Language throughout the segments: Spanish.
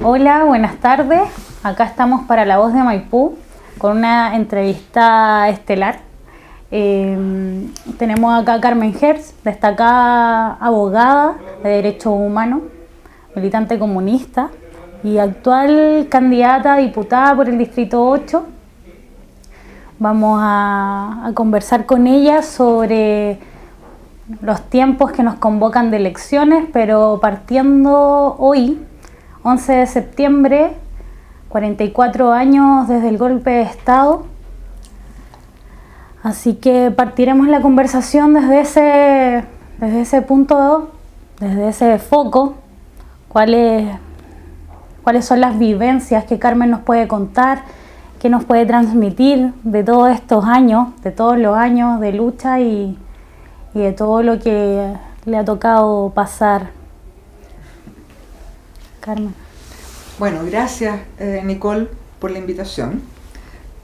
Hola, buenas tardes. Acá estamos para La Voz de Maipú con una entrevista estelar. Tenemos acá a Carmen Hertz, destacada abogada de derechos humanos, militante comunista y actual candidata a diputada por el Distrito 8. Vamos a conversar con ella sobre los tiempos que nos convocan de elecciones, pero partiendo hoy, 11 de septiembre, 44 años desde el golpe de Estado. Así que partiremos la conversación desde ese punto, desde ese foco. ¿Cuáles son las vivencias que Carmen nos puede contar, qué nos puede transmitir de todos estos años, de todos los años de lucha y de todo lo que le ha tocado pasar? Carmen. Bueno, gracias Nicole por la invitación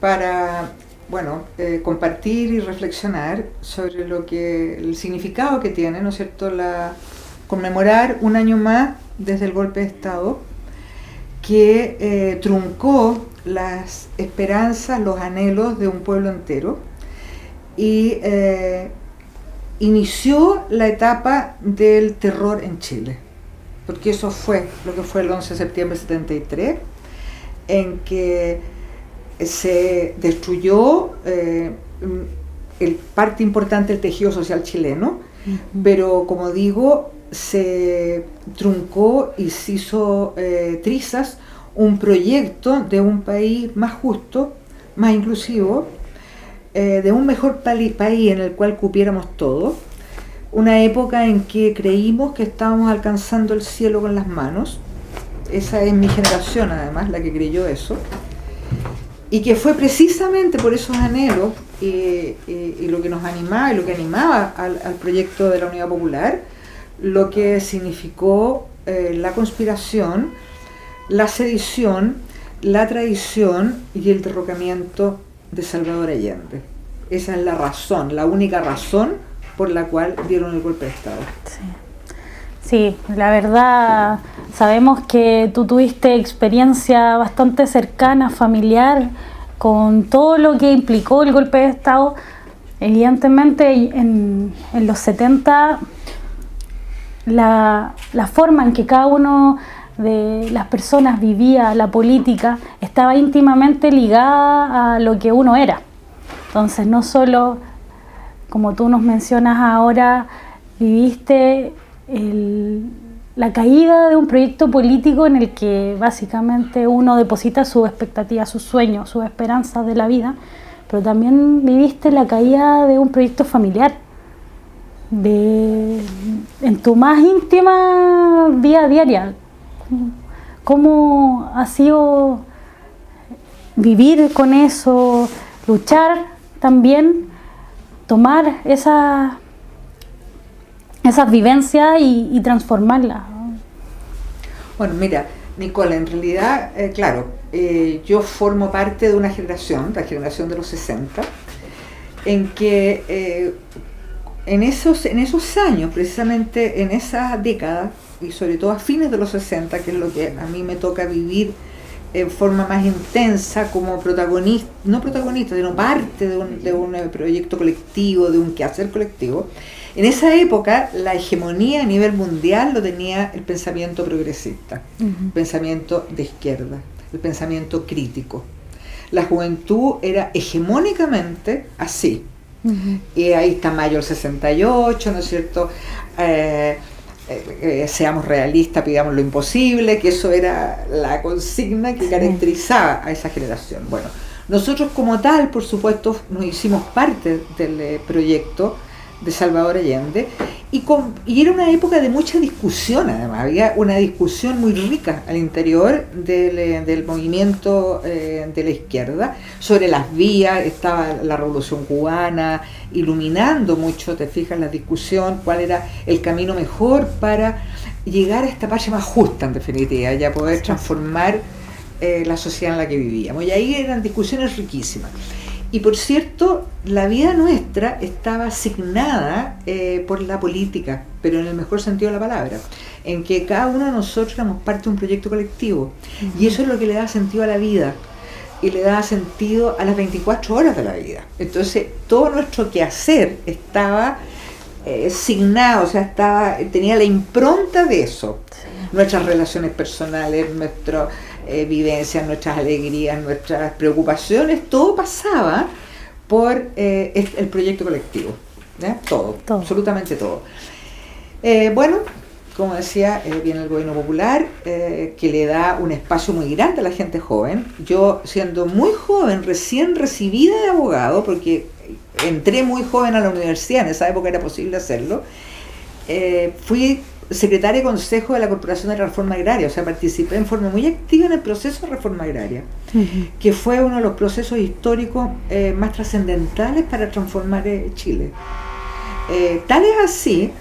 para compartir y reflexionar sobre el significado que tiene, ¿no es cierto?, conmemorar un año más desde el golpe de Estado que truncó las esperanzas, los anhelos de un pueblo entero y inició la etapa del terror en Chile. Porque eso fue lo que fue el 11 de septiembre de 73, en que se destruyó parte importante del tejido social chileno, pero como digo, se truncó y se hizo trizas un proyecto de un país más justo, más inclusivo, de un mejor país en el cual cupiéramos todos. Una época en que creímos que estábamos alcanzando el cielo con las manos. Esa es mi generación, además, la que creyó eso. Y que fue precisamente por esos anhelos y lo que nos animaba y lo que animaba al proyecto de la Unidad Popular, lo que significó la conspiración, la sedición, la traición y el derrocamiento de Salvador Allende. Esa es la razón, la única razón por la cual dieron el golpe de Estado. Sí, la verdad, sabemos que tú tuviste experiencia bastante cercana, familiar, con todo lo que implicó el golpe de Estado. Evidentemente, en los 70, la forma en que cada uno de las personas vivía la política estaba íntimamente ligada a lo que uno era. Entonces, no solo, como tú nos mencionas ahora, viviste la caída de un proyecto político en el que básicamente uno deposita sus expectativas, sus sueños, sus esperanzas de la vida, pero también viviste la caída de un proyecto familiar, en tu más íntima vida diaria. ¿Cómo ha sido vivir con eso, luchar también, tomar esas vivencias y transformarlas? Bueno, mira, Nicole, en realidad, yo formo parte de una generación, la generación de los 60, en que en esos años, precisamente en esa década, y sobre todo a fines de los 60, que es lo que a mí me toca vivir en forma más intensa como protagonista, no protagonista, sino parte de un proyecto colectivo, de un quehacer colectivo. En esa época la hegemonía a nivel mundial lo tenía el pensamiento progresista, el pensamiento de izquierda, el pensamiento crítico. La juventud era hegemónicamente así. Y ahí está Mayo del 68, ¿no es cierto? Seamos realistas, pidamos lo imposible, que eso era la consigna que caracterizaba a esa generación. Bueno, nosotros como tal, por supuesto, nos hicimos parte del proyecto de Salvador Allende y era una época de mucha discusión. Además había una discusión muy rica al interior del movimiento de la izquierda sobre las vías. Estaba la Revolución Cubana iluminando mucho, te fijas, la discusión, cuál era el camino mejor para llegar a esta patria más justa, en definitiva, ya poder transformar la sociedad en la que vivíamos. Y ahí eran discusiones riquísimas. Y por cierto, la vida nuestra estaba asignada por la política, pero en el mejor sentido de la palabra, en que cada uno de nosotros éramos parte de un proyecto colectivo, y eso es lo que le da sentido a la vida, y le da sentido a las 24 horas de la vida. Entonces, todo nuestro quehacer estaba asignado, o sea, tenía la impronta de eso. Nuestras relaciones personales, nuestras vivencias, nuestras alegrías, nuestras preocupaciones, todo pasaba por el proyecto colectivo. Todo, absolutamente todo. Bueno, como decía, viene el gobierno popular, que le da un espacio muy grande a la gente joven. Yo, siendo muy joven, recién recibida de abogado, porque entré muy joven a la universidad, en esa época era posible hacerlo, fui secretaria de consejo de la Corporación de la Reforma Agraria, o sea, participé en forma muy activa en el proceso de reforma agraria, que fue uno de los procesos históricos más trascendentales para transformar Chile. Tal es así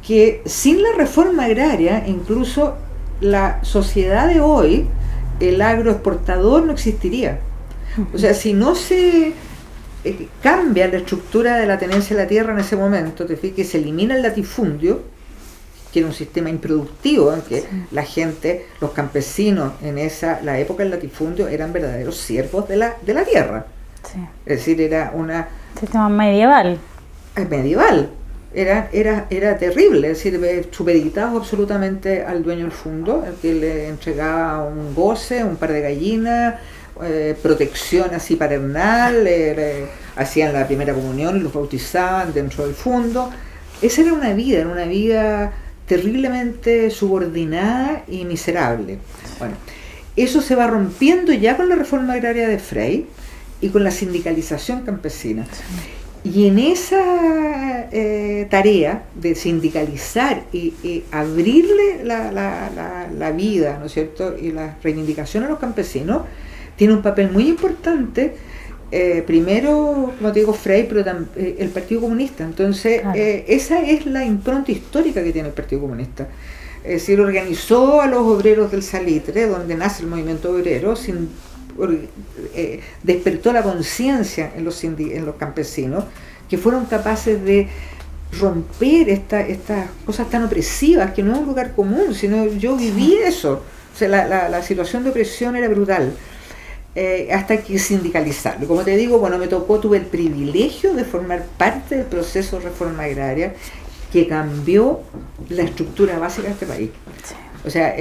que sin la reforma agraria, incluso la sociedad de hoy, el agroexportador no existiría. O sea, si no se cambia la estructura de la tenencia de la tierra en ese momento, te fijas que se elimina el latifundio, que era un sistema improductivo en que la gente, los campesinos en la época del latifundio eran verdaderos siervos de la tierra. Sí. Es decir, era una sistema medieval. Medieval. Era terrible, es decir, supeditados absolutamente al dueño del fundo, el que le entregaba un goce, un par de gallinas, protección así paternal, hacían la primera comunión y los bautizaban dentro del fundo. Esa era una vida terriblemente subordinada y miserable. Bueno, eso se va rompiendo ya con la reforma agraria de Frey y con la sindicalización campesina. Y en esa tarea de sindicalizar y abrirle la vida, ¿no es cierto?, y la reivindicación a los campesinos, tiene un papel muy importante, primero, como te digo, Frey, pero también el Partido Comunista. Entonces, claro, esa es la impronta histórica que tiene el Partido Comunista. Es decir, organizó a los obreros del salitre, donde nace el movimiento obrero, despertó la conciencia en los campesinos, que fueron capaces de romper estas cosas tan opresivas, que no es un lugar común, sino yo viví eso. O sea, la situación de opresión era brutal, hasta que sindicalizarlo. Como te digo, bueno, tuve el privilegio de formar parte del proceso de reforma agraria que cambió la estructura básica de este país. O sea,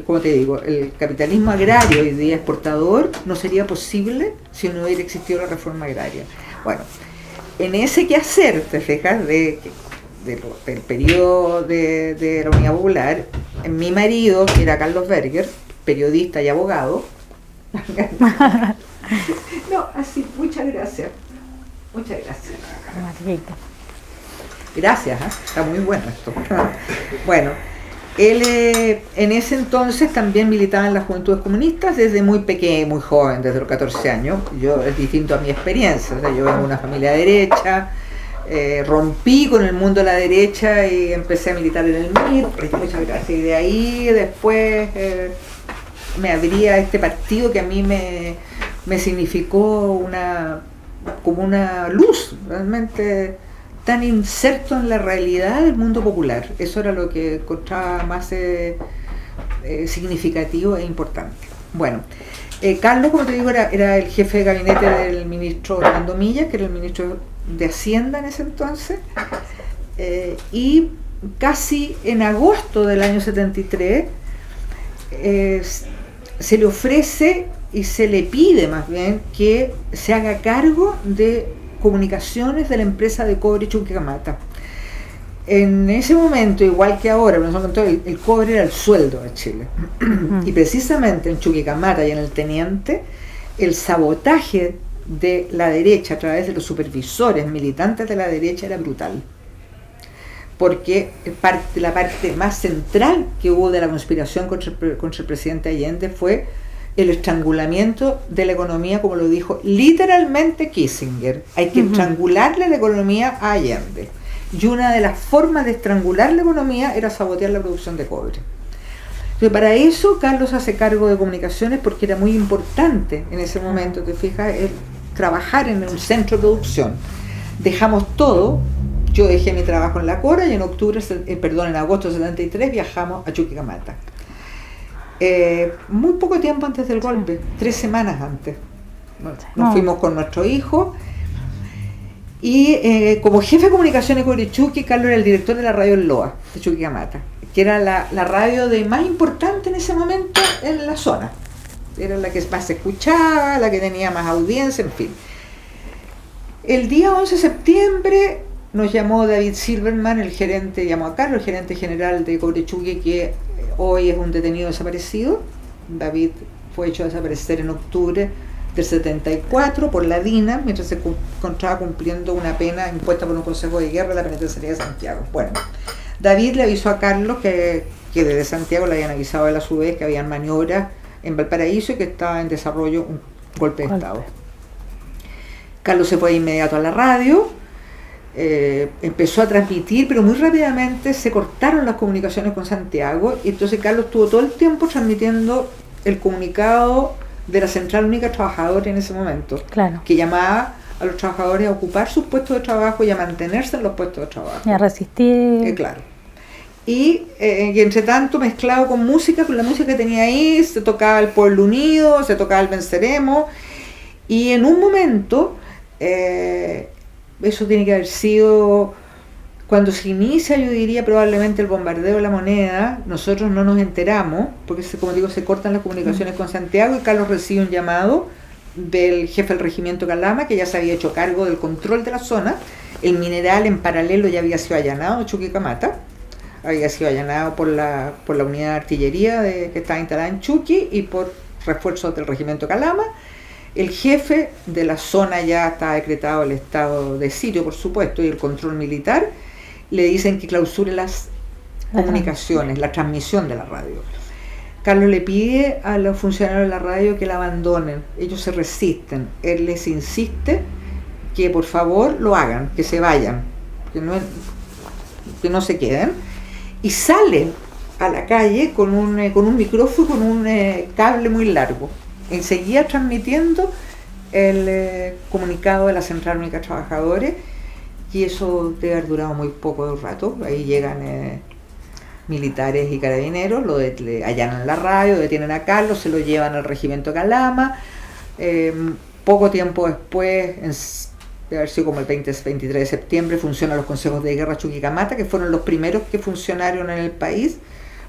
como te digo, el capitalismo agrario hoy día exportador no sería posible si no hubiera existido la reforma agraria. Bueno, en ese quehacer, te fijas, del periodo de la Unidad Popular, mi marido, que era Carlos Berger, periodista y abogado, no, así, muchas gracias. Muchas gracias. Gracias, está muy bueno esto. Bueno, él en ese entonces también militaba en las Juventudes Comunistas desde muy pequeño, muy joven, desde los 14 años. Es distinto a mi experiencia, o sea, yo vengo de una familia de derecha, rompí con el mundo de la derecha y empecé a militar en el MIR, muchas gracias, y de ahí después me abría este partido que a mí me significó como una luz, realmente tan inserto en la realidad del mundo popular. Eso era lo que encontraba más significativo e importante. Bueno, Carlos, como te digo, era el jefe de gabinete del ministro Orlando Millas, que era el ministro de Hacienda en ese entonces, y casi en agosto del año 73 se le ofrece y se le pide más bien que se haga cargo de comunicaciones de la empresa de cobre Chuquicamata. En ese momento, igual que ahora, el cobre era el sueldo de Chile. Y precisamente en Chuquicamata y en el Teniente, el sabotaje de la derecha a través de los supervisores militantes de la derecha era brutal. Porque la parte más central que hubo de la conspiración contra el presidente Allende fue el estrangulamiento de la economía, como lo dijo literalmente Kissinger. Hay que estrangularle la economía a Allende. Y una de las formas de estrangular la economía era sabotear la producción de cobre. Entonces, para eso Carlos hace cargo de comunicaciones, porque era muy importante en ese momento, te fijas, trabajar en un centro de producción. Dejamos todo, yo dejé mi trabajo en la Cora y en agosto de 73 viajamos a Chuquicamata. Muy poco tiempo antes del golpe, 3 semanas antes. Nos fuimos con nuestro hijo y como jefe de comunicación de Cobrichuqui, Carlos era el director de la radio El Loa de Chuquicamata, que era la radio más importante en ese momento en la zona. Era la que más se escuchaba, la que tenía más audiencia, en fin. El día 11 de septiembre nos llamó David Silverman, llamó a Carlos, el gerente general de Cobrichuqui, que hoy es un detenido desaparecido. David fue hecho desaparecer en octubre del 74 por la DINA, mientras se encontraba cumpliendo una pena impuesta por un consejo de guerra de la penitenciaría de Santiago. Bueno, David le avisó a Carlos que desde Santiago le habían avisado a su vez que habían maniobras en Valparaíso y que estaba en desarrollo un golpe de Estado. Carlos se fue de inmediato a la radio, empezó a transmitir, pero muy rápidamente se cortaron las comunicaciones con Santiago y entonces Carlos estuvo todo el tiempo transmitiendo el comunicado de la Central Única de Trabajadores en ese momento, claro, que llamaba a los trabajadores a ocupar sus puestos de trabajo y a mantenerse en los puestos de trabajo. Y a resistir. Claro. Y entre tanto, mezclado con música, con la música que tenía ahí, se tocaba el Pueblo Unido, se tocaba el Venceremos, y en un momento, eso tiene que haber sido cuando se inicia, yo diría probablemente el bombardeo de La Moneda. Nosotros no nos enteramos, porque como digo, se cortan las comunicaciones con Santiago y Carlos recibe un llamado del jefe del regimiento Calama, que ya se había hecho cargo del control de la zona. El mineral en paralelo ya había sido allanado en Chuquicamata, había sido allanado por la unidad de artillería que estaba instalada en Chuqui y por refuerzos del regimiento Calama. El jefe de la zona, ya está decretado el estado de sitio, por supuesto, y el control militar, le dicen que clausure las comunicaciones, la transmisión de la radio. Carlos le pide a los funcionarios de la radio que la abandonen, ellos se resisten, él les insiste que por favor lo hagan, que se vayan, que no se queden, y sale a la calle con un micrófono, con un cable muy largo, y seguía transmitiendo el comunicado de la Central Única de Trabajadores, y eso debe haber durado muy poco de rato. Ahí llegan militares y carabineros, le allanan la radio, detienen a Carlos, se lo llevan al regimiento Calama. Poco tiempo después, debe haber sido como el 23 de septiembre, funcionan los consejos de guerra Chuquicamata, que fueron los primeros que funcionaron en el país,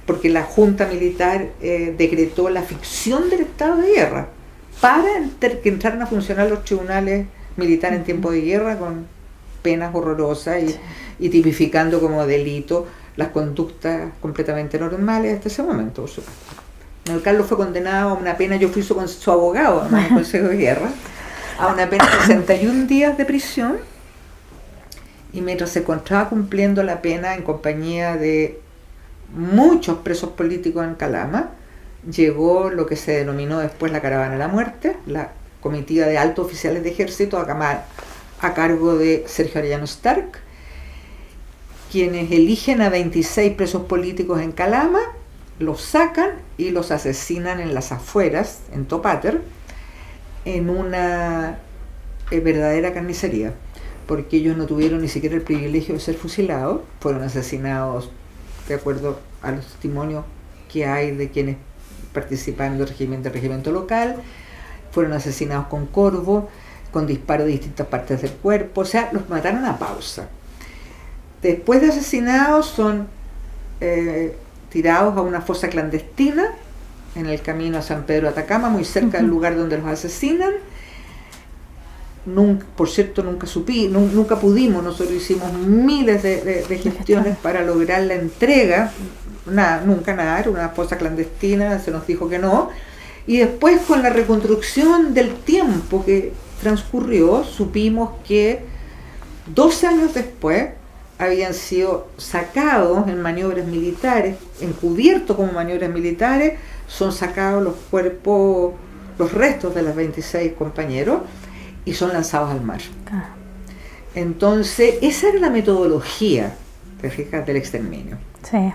porque la Junta Militar decretó la ficción del estado de guerra para que entraran a funcionar los tribunales militares en tiempo de guerra con penas horrorosas y tipificando como delito las conductas completamente normales hasta ese momento, por supuesto. Carlos fue condenado a una pena, yo fui su abogado además en el Consejo de Guerra, a una pena de 61 días de prisión, y mientras se encontraba cumpliendo la pena en compañía de muchos presos políticos en Calama, llegó lo que se denominó después la Caravana de la Muerte, la comitiva de altos oficiales de ejército a cargo de Sergio Arellano Stark, quienes eligen a 26 presos políticos en Calama, los sacan y los asesinan en las afueras, en Topater, en una verdadera carnicería, porque ellos no tuvieron ni siquiera el privilegio de ser fusilados, fueron asesinados de acuerdo a los testimonios que hay de quienes participaron del regimiento local, fueron asesinados con corvo, con disparos de distintas partes del cuerpo, o sea, los mataron a pausa. Después de asesinados son tirados a una fosa clandestina en el camino a San Pedro de Atacama, muy cerca del lugar donde los asesinan. Por cierto, nunca pudimos, nosotros hicimos miles de gestiones para lograr la entrega, nunca era una fosa clandestina, se nos dijo que no, y después con la reconstrucción del tiempo que transcurrió, supimos que 12 años después habían sido sacados en maniobras militares, encubiertos como maniobras militares, son sacados los cuerpos, los restos de los 26 compañeros, y son lanzados al mar. Entonces, esa era la metodología, te fijas, del exterminio. Sí.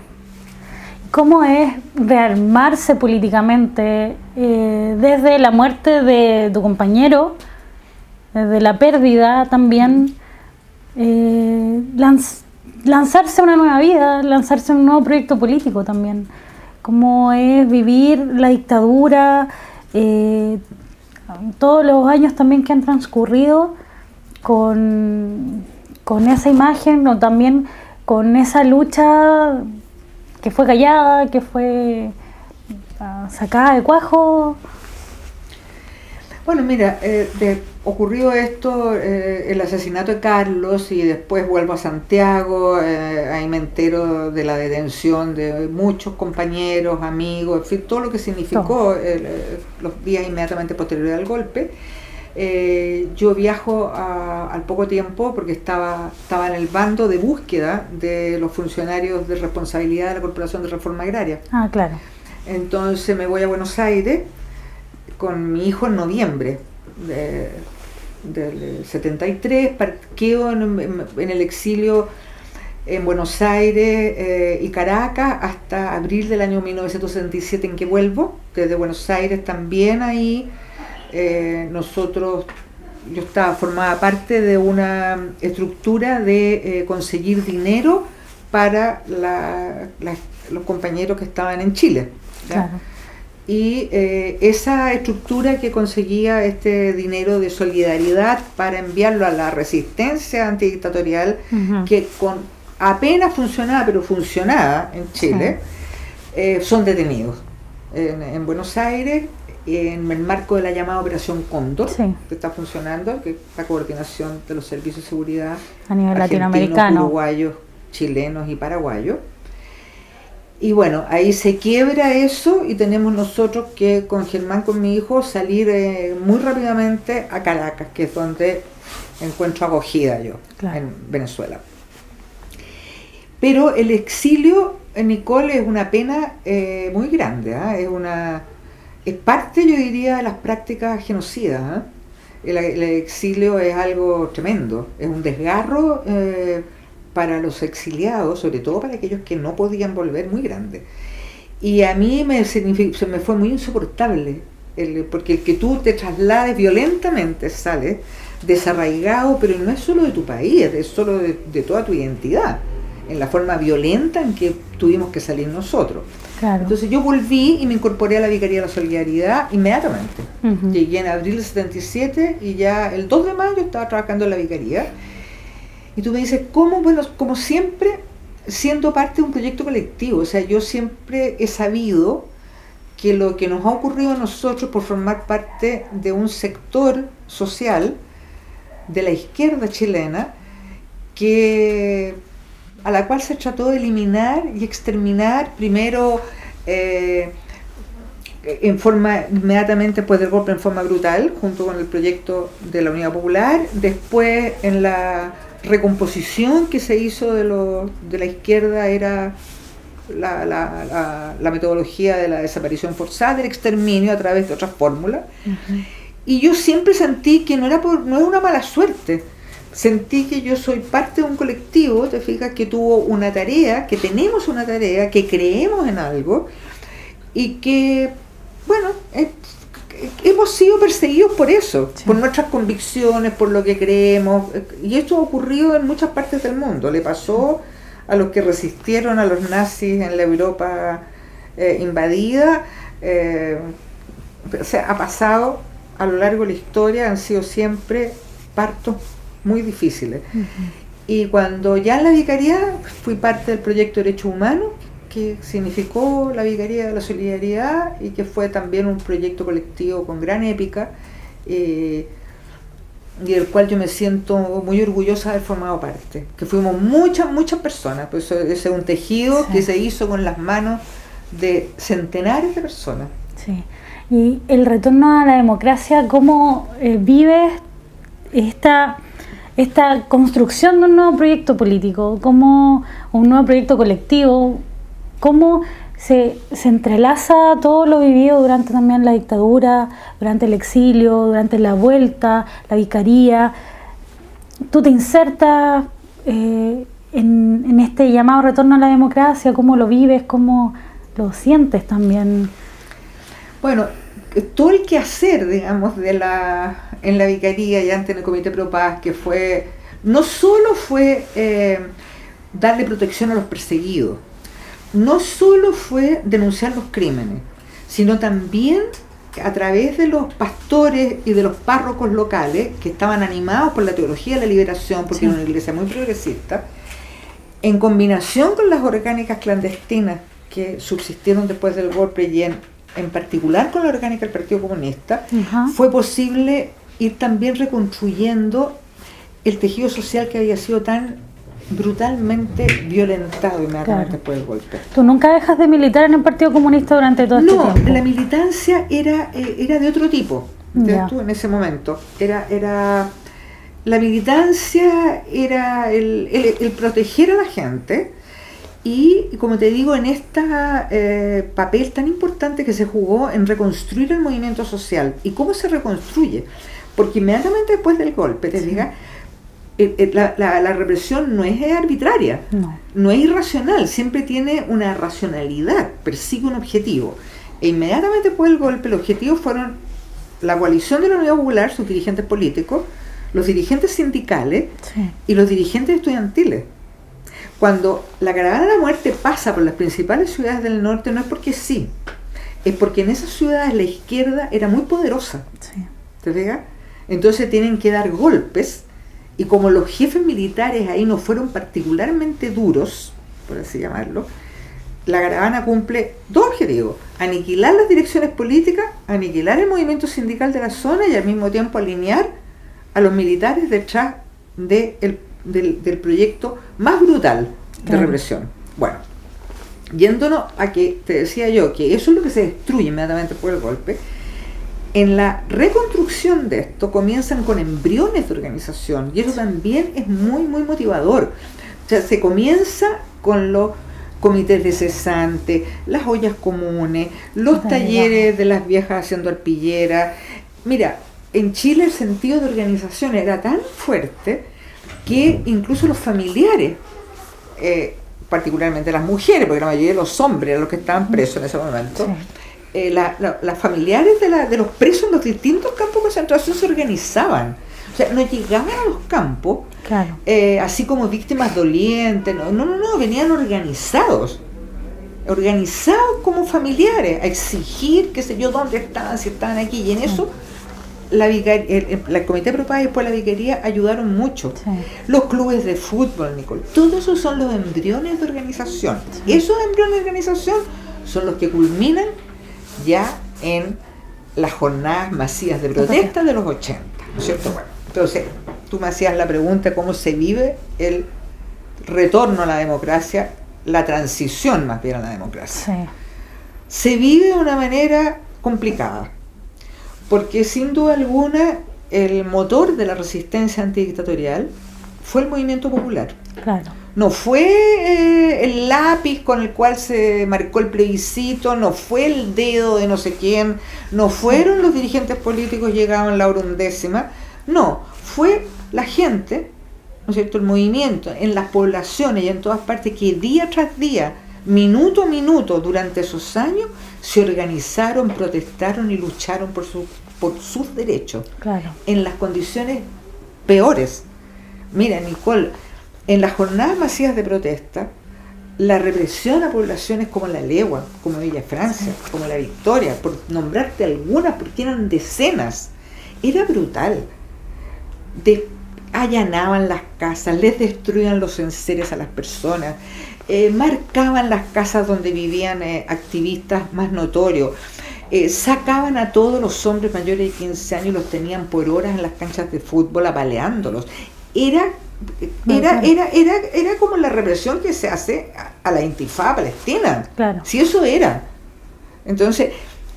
¿Cómo es rearmarse políticamente desde la muerte de tu compañero desde la pérdida también, lanzarse a una nueva vida, lanzarse a un nuevo proyecto político también. Cómo es vivir la dictadura, todos los años también que han transcurrido con esa imagen, o también con esa lucha que fue callada, que fue sacada de cuajo. Bueno, mira, ocurrió esto, el asesinato de Carlos, y después vuelvo a Santiago, ahí me entero de la detención de muchos compañeros, amigos, en fin, todo lo que significó los días inmediatamente posteriores al golpe. Yo viajo al poco tiempo porque estaba en el bando de búsqueda de los funcionarios de responsabilidad de la Corporación de Reforma Agraria. Ah, claro. Entonces me voy a Buenos Aires con mi hijo en noviembre del 73, quedo en el exilio en Buenos Aires y Caracas hasta abril del año 1967, en que vuelvo desde Buenos Aires. También ahí yo formaba parte de una estructura de conseguir dinero para los compañeros que estaban en Chile, ¿ya? Claro. Y esa estructura que conseguía este dinero de solidaridad para enviarlo a la resistencia antidictatorial, que apenas funcionaba, pero funcionaba en Chile, son detenidos en Buenos Aires, en el marco de la llamada Operación Cóndor, que está funcionando, que es la coordinación de los servicios de seguridad a nivel latinoamericano, uruguayos, chilenos y paraguayos. Y bueno, ahí se quiebra eso y tenemos nosotros que con Germán, con mi hijo, salir muy rápidamente a Caracas, que es donde encuentro acogida yo, claro, en Venezuela. Pero el exilio, Nicole, es una pena muy grande, es parte, yo diría, de las prácticas genocidas. El exilio es algo tremendo, es un desgarro para los exiliados, sobre todo para aquellos que no podían volver, muy grande. Y a mí se me fue muy insoportable, porque el que tú te traslades violentamente, sales desarraigado, pero no es solo de tu país, es solo de toda tu identidad, en la forma violenta en que tuvimos que salir nosotros. Claro. Entonces yo volví y me incorporé a la Vicaría de la Solidaridad inmediatamente. Llegué en abril del 77 y ya el 2 de mayo estaba trabajando en la Vicaría. Y tú me dices, ¿cómo? Bueno, como siempre, siendo parte de un proyecto colectivo. O sea, yo siempre he sabido que lo que nos ha ocurrido a nosotros por formar parte de un sector social de la izquierda chilena, a la cual se trató de eliminar y exterminar, primero inmediatamente después del golpe en forma brutal, junto con el proyecto de la Unidad Popular, después en la recomposición que se hizo de la izquierda, era la metodología de la desaparición forzada, del exterminio a través de otras fórmulas. Y yo siempre sentí que no es una mala suerte, sentí que yo soy parte de un colectivo, te fijas, que tuvo una tarea, que tenemos una tarea, que creemos en algo y que, bueno, hemos sido perseguidos por eso, por nuestras convicciones, por lo que creemos, y esto ha ocurrido en muchas partes del mundo. Le pasó a los que resistieron a los nazis en la Europa invadida, o sea, ha pasado a lo largo de la historia, han sido siempre partos muy difíciles. Y cuando ya en la Vicaría fui parte del proyecto de Derechos Humanos, que significó la Vicaría de la Solidaridad y que fue también un proyecto colectivo con gran épica, y del cual yo me siento muy orgullosa de haber formado parte, que fuimos muchas personas, pues ese es un tejido que se hizo con las manos de centenares de personas. Sí. Y el retorno a la democracia, ¿cómo vives esta construcción de un nuevo proyecto político, como un nuevo proyecto colectivo? ¿Cómo se entrelaza todo lo vivido durante también la dictadura, durante el exilio, durante la vuelta, la vicaría? ¿Tú te insertas en este llamado retorno a la democracia? ¿Cómo lo vives? ¿Cómo lo sientes también? Bueno, todo el quehacer, digamos, de en la Vicaría y antes en el Comité Pro Paz, que no solo fue darle protección a los perseguidos, no solo fue denunciar los crímenes, sino también a través de los pastores y de los párrocos locales que estaban animados por la teología de la liberación, porque era una iglesia muy progresista, en combinación con las orgánicas clandestinas que subsistieron después del golpe y en particular con la orgánica del Partido Comunista, fue posible ir también reconstruyendo el tejido social que había sido tan brutalmente violentado inmediatamente después del golpe. ¿Tú nunca dejas de militar en el Partido Comunista durante todo este tiempo? No, la militancia era de otro tipo, en ese momento. La militancia era el proteger a la gente y, como te digo, en este papel tan importante que se jugó en reconstruir el movimiento social. ¿Y cómo se reconstruye? Porque inmediatamente después del golpe, la represión no es arbitraria, no es irracional, siempre tiene una racionalidad, persigue un objetivo. E inmediatamente después del golpe, los objetivos fueron la coalición de la Unidad Popular, sus dirigentes políticos, los dirigentes sindicales y los dirigentes estudiantiles. Cuando la caravana de la muerte pasa por las principales ciudades del norte, no es porque sí, es porque en esas ciudades la izquierda era muy poderosa. ¿Te fijas? Entonces tienen que dar golpes. Y como los jefes militares ahí no fueron particularmente duros, por así llamarlo, la caravana cumple dos objetivos: aniquilar las direcciones políticas, aniquilar el movimiento sindical de la zona y al mismo tiempo alinear a los militares detrás del proyecto más brutal de represión. Bueno, yéndonos a que te decía yo que eso es lo que se destruye inmediatamente por el golpe. En la reconstrucción de esto comienzan con embriones de organización y eso también es muy muy motivador. O sea, se comienza con los comités de cesante, las ollas comunes, los talleres de las viejas haciendo arpillera. Mira, en Chile el sentido de organización era tan fuerte que incluso los familiares, particularmente las mujeres, porque la mayoría de los hombres eran los que estaban presos en ese momento, las familiares de los presos en los distintos campos de concentración se organizaban. O sea, no llegaban a los campos así como víctimas dolientes, no, venían organizados como familiares, a exigir, qué sé yo, dónde estaban, si estaban aquí, y en eso el Comité Pro Paz y después la Vicaría ayudaron mucho. Los clubes de fútbol, Nicole, todos esos son los embriones de organización. Esos embriones de organización son los que culminan ya en las jornadas masivas de protesta de los 80, ¿no es cierto? Bueno, entonces, tú me hacías la pregunta cómo se vive el retorno a la democracia, la transición más bien a la democracia. Se vive de una manera complicada, porque sin duda alguna el motor de la resistencia antidictatorial fue el movimiento popular. No fue el lápiz con el cual se marcó el plebiscito, no fue el dedo de no sé quién, no fueron los dirigentes políticos llegaban la hora undécima, no, fue la gente, ¿no es cierto?, el movimiento en las poblaciones y en todas partes que día tras día, minuto a minuto, durante esos años, se organizaron, protestaron y lucharon por sus derechos, en las condiciones peores. Mira, Nicole, en las jornadas masivas de protesta, la represión a poblaciones como La Legua, como Villa Francia, como La Victoria, por nombrarte algunas, porque eran decenas, era brutal. Allanaban las casas, les destruían los enseres a las personas, marcaban las casas donde vivían activistas más notorios, sacaban a todos los hombres mayores de 15 años y los tenían por horas en las canchas de fútbol apaleándolos. Era como la represión que se hace a la intifada palestina. Si eso era. Entonces,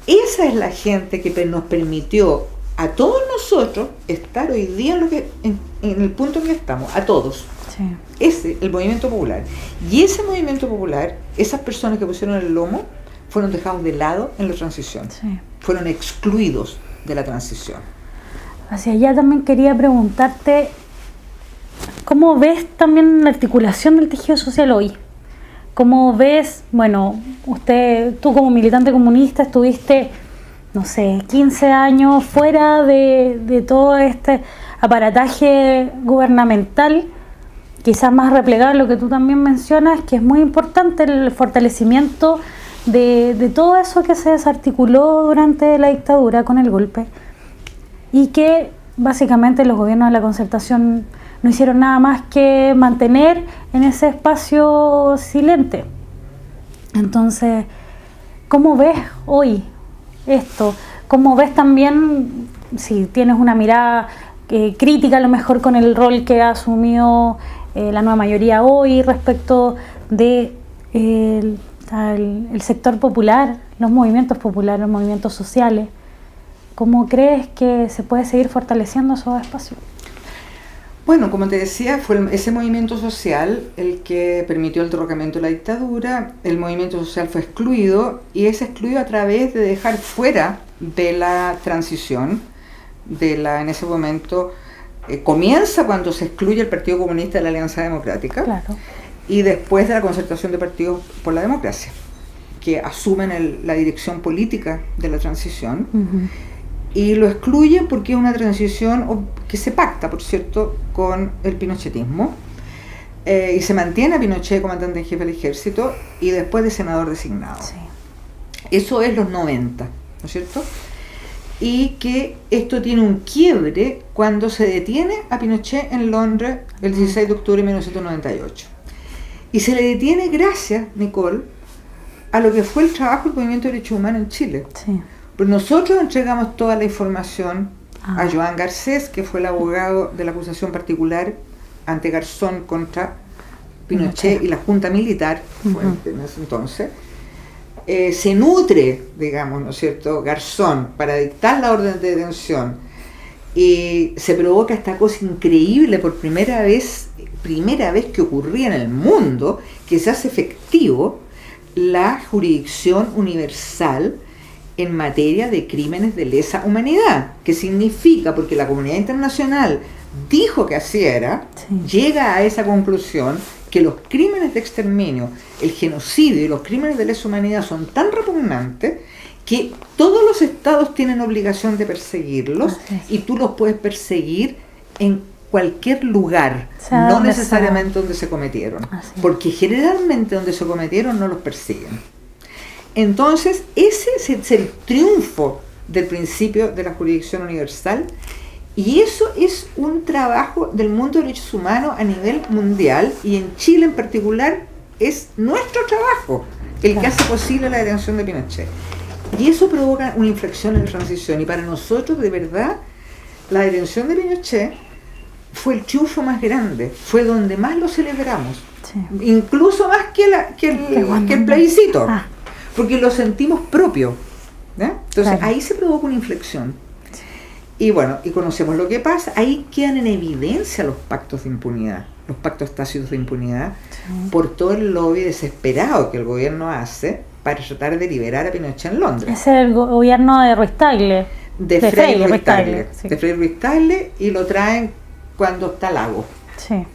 esa es la gente que nos permitió a todos nosotros estar hoy día en el punto en que estamos, a todos. Ese, el movimiento popular. Y ese movimiento popular, esas personas que pusieron el lomo, fueron dejados de lado en la transición. Fueron excluidos de la transición. Hacia allá también quería preguntarte, ¿cómo ves también la articulación del tejido social hoy? ¿Cómo ves, bueno, tú como militante comunista estuviste no sé, 15 años fuera de todo este aparataje gubernamental, quizás más replegado, lo que tú también mencionas, que es muy importante el fortalecimiento de todo eso que se desarticuló durante la dictadura con el golpe, y que básicamente los gobiernos de la Concertación no hicieron nada más que mantener en ese espacio silente. Entonces, ¿cómo ves hoy esto? ¿Cómo ves también, si tienes una mirada crítica a lo mejor con el rol que ha asumido la nueva mayoría hoy respecto de el sector popular, los movimientos populares, los movimientos sociales? ¿Cómo crees que se puede seguir fortaleciendo esos espacios? Bueno, como te decía, fue ese movimiento social el que permitió el derrocamiento de la dictadura. El movimiento social fue excluido, y es excluido a través de dejar fuera de la transición, en ese momento comienza cuando se excluye el Partido Comunista de la Alianza Democrática, claro, y después de la concertación de partidos por la democracia, que asumen la dirección política de la transición. Uh-huh. Y lo excluyen porque es una transición que se pacta, por cierto, con el pinochetismo, y se mantiene a Pinochet comandante en jefe del ejército y después de senador designado. Sí. Eso es los 90, ¿no es cierto? Y que esto tiene un quiebre cuando se detiene a Pinochet en Londres el 16 de octubre de 1998. Y se le detiene gracias, Nicole, a lo que fue el trabajo del movimiento de derechos humanos en Chile. Sí. Pues nosotros entregamos toda la información a Joan Garcés, que fue el abogado de la acusación particular ante Garzón contra Pinochet y la Junta Militar, fue en ese entonces. Se nutre, digamos, ¿no es cierto?, Garzón para dictar la orden de detención, y se provoca esta cosa increíble por primera vez que ocurría en el mundo, que se hace efectivo la jurisdicción universal en materia de crímenes de lesa humanidad, que significa, porque la comunidad internacional dijo que así era, llega a esa conclusión que los crímenes de exterminio, el genocidio y los crímenes de lesa humanidad son tan repugnantes que todos los estados tienen obligación de perseguirlos, y tú los puedes perseguir en cualquier lugar, no necesariamente donde se cometieron, porque generalmente donde se cometieron no los persiguen. Entonces, ese es el triunfo del principio de la jurisdicción universal, y eso es un trabajo del mundo de derechos humanos a nivel mundial, y en Chile en particular es nuestro trabajo el que hace posible la detención de Pinochet. Y eso provoca una inflexión en la transición, y para nosotros, de verdad, la detención de Pinochet fue el triunfo más grande, fue donde más lo celebramos, incluso más que el plebiscito. Porque lo sentimos propio, ¿no? Entonces ahí se provoca una inflexión. Y bueno, y conocemos lo que pasa. Ahí quedan en evidencia los pactos de impunidad, los pactos tácitos de impunidad, por todo el lobby desesperado que el gobierno hace para tratar de liberar a Pinochet en Londres. Es el gobierno de Ruiz Tagle. De Frei Ruiz Tagle. De Frei Ruiz Tagle, y lo traen cuando está Lago. Sí.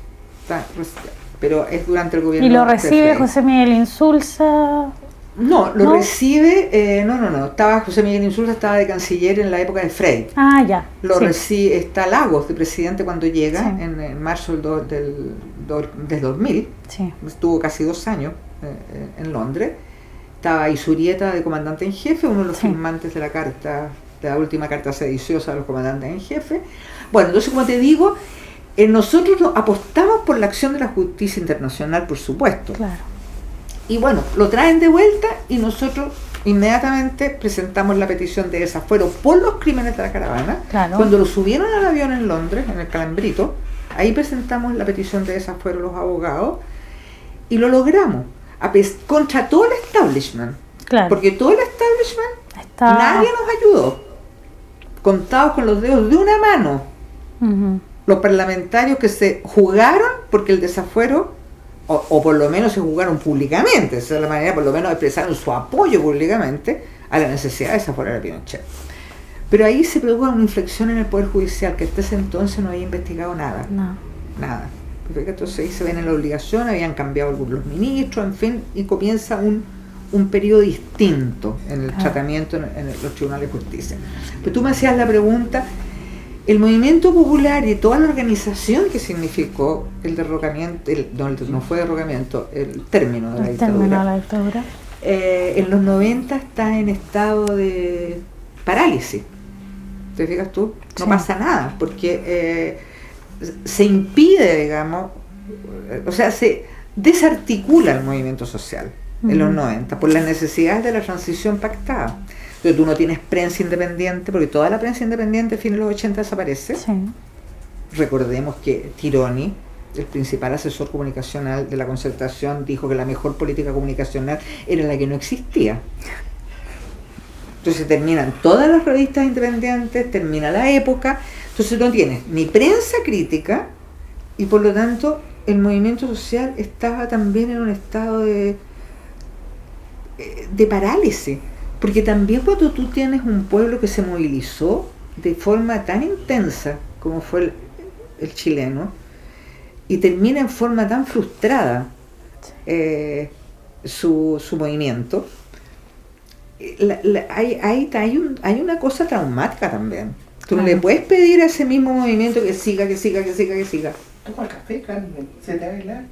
Pero es durante el gobierno. ¿Y lo recibe José Miguel Insulza? No, lo recibe, no, estaba José Miguel Insulza, estaba de canciller en la época de Frei. Ah, ya. Recibe, está Lagos de presidente cuando llega, en marzo del 2000, estuvo casi 2 años en Londres. Estaba Isurieta de comandante en jefe, uno de los firmantes de la carta, de la última carta sediciosa de los comandantes en jefe. Bueno, entonces, como te digo, nosotros apostamos por la acción de la justicia internacional, por supuesto. Claro. Y bueno, lo traen de vuelta, y nosotros inmediatamente presentamos la petición de desafuero por los crímenes de la caravana. Claro. Cuando lo subieron al avión en Londres, en el Calambrito, ahí presentamos la petición de desafuero los abogados, y lo logramos, contra todo el establishment. Claro. Porque todo el establishment, nadie nos ayudó. Contados con los dedos de una mano. Los parlamentarios que se jugaron porque el desafuero, o por lo menos se jugaron públicamente, esa es la manera, por lo menos expresaron su apoyo públicamente a la necesidad de desaforar a Pinochet. Pero ahí se produjo una inflexión en el Poder Judicial, que hasta ese entonces no había investigado nada. Nada. Entonces ahí se ven en la obligación, habían cambiado algunos los ministros, en fin, y comienza un un periodo distinto en el tratamiento en los tribunales de justicia. Pero tú me hacías la pregunta, el movimiento popular y toda la organización que significó el derrocamiento, no fue derrocamiento, el término de la dictadura, en los 90 está en estado de parálisis. ¿Te fijas tú? No pasa nada, porque se impide, digamos, o sea, se desarticula el movimiento social en los 90 por las necesidades de la transición pactada. Entonces tú no tienes prensa independiente, porque toda la prensa independiente a fines de los 80 desaparece. Sí. Recordemos que Tironi, el principal asesor comunicacional de la Concertación, dijo que la mejor política comunicacional era la que no existía. Entonces terminan todas las revistas independientes, termina la época, entonces no tienes ni prensa crítica, y por lo tanto el movimiento social estaba también en un estado de parálisis. Porque también cuando tú tienes un pueblo que se movilizó de forma tan intensa como fue el chileno, y termina en forma tan frustrada su movimiento, hay una cosa traumática también. Tú no le puedes pedir a ese mismo movimiento que siga. Toma el café, Carmen, se te va a bailar.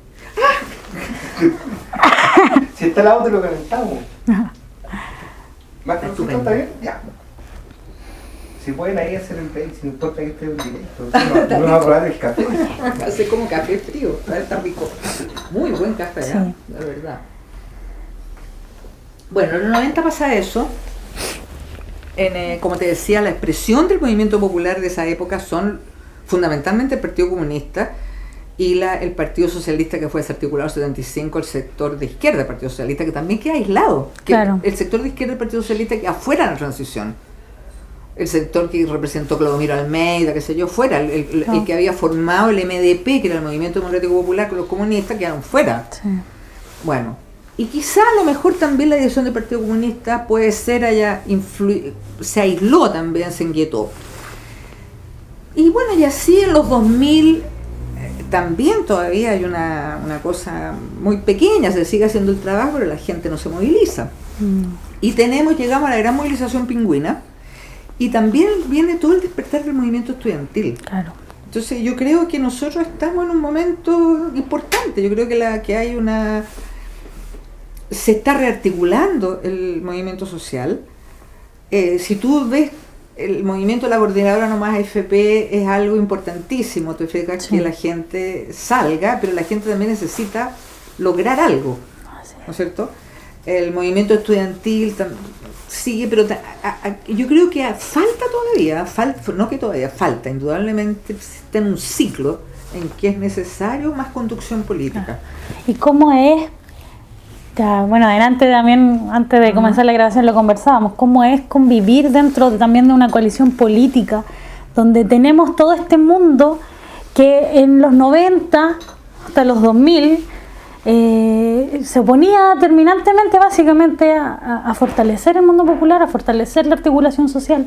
Si está al lado te lo calentamos. ¿Más que está bien? Ya. Si pueden ahí hacer el break, si no importa que esté en directo. No vamos a probar el café. Hace como café frío, está rico. Muy buen café, sí. La verdad. Bueno, en los 90 pasa eso. Como te decía, la expresión del movimiento popular de esa época son fundamentalmente el Partido Comunista y el Partido Socialista, que fue desarticulado en el 75, el sector de izquierda del Partido Socialista, que también queda aislado. Claro. El sector de izquierda del Partido Socialista que afuera de la transición. El sector que representó Clodomiro Almeida, qué sé yo, fuera. El que había formado el MDP, que era el Movimiento Democrático Popular, con los comunistas, quedaron fuera. Sí. Bueno, y quizá a lo mejor también la dirección del Partido Comunista puede ser se aisló también, se inquietó. Y bueno, y así en los 2000 también todavía hay una cosa muy pequeña, se sigue haciendo el trabajo, pero la gente no se moviliza. Y llegamos a la gran movilización pingüina, y también viene todo el despertar del movimiento estudiantil. Claro. Entonces yo creo que nosotros estamos en un momento importante. Yo creo que se está rearticulando el movimiento social. Si tú ves el movimiento de la coordinadora No Más AFP, es algo importantísimo. Te fijas que la gente salga, pero la gente también necesita lograr algo, ¿no es cierto? El movimiento estudiantil sigue, pero yo creo que falta todavía, falta, indudablemente está en un ciclo en que es necesario más conducción política. ¿Y cómo es? Bueno, antes de comenzar la grabación lo conversábamos, cómo es convivir dentro también de una coalición política, donde tenemos todo este mundo que en los 90 hasta los 2000 se oponía terminantemente básicamente a fortalecer el mundo popular, a fortalecer la articulación social,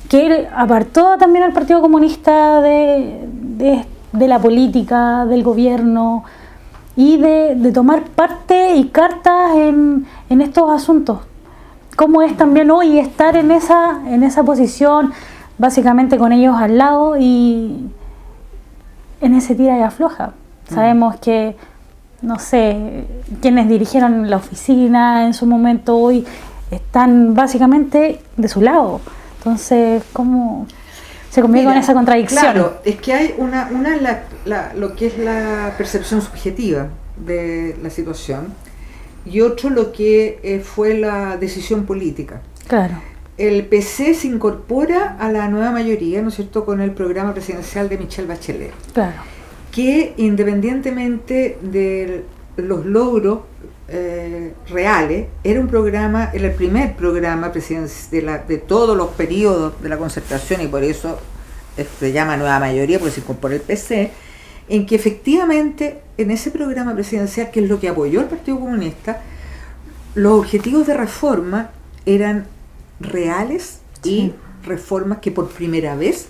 que él apartó también al Partido Comunista de la política, del gobierno, y de tomar parte y cartas en estos asuntos. ¿Cómo es también hoy estar en esa posición, básicamente con ellos al lado y en ese tira y afloja? Sabemos que, no sé, quienes dirigieron la oficina en su momento hoy están básicamente de su lado. Entonces, ¿cómo se convive con esa contradicción? Claro, es que hay lo que es la percepción subjetiva de la situación, y otro lo que fue la decisión política. Claro. El PC se incorpora a la nueva mayoría, ¿no es cierto?, con el programa presidencial de Michelle Bachelet. Claro. Que independientemente de los logros reales, era el primer programa presidencial de todos los periodos de la Concertación, y por eso se llama nueva mayoría, porque se incorpora el PC, en que efectivamente en ese programa presidencial, que es lo que apoyó el Partido Comunista, los objetivos de reforma eran reales y reformas que por primera vez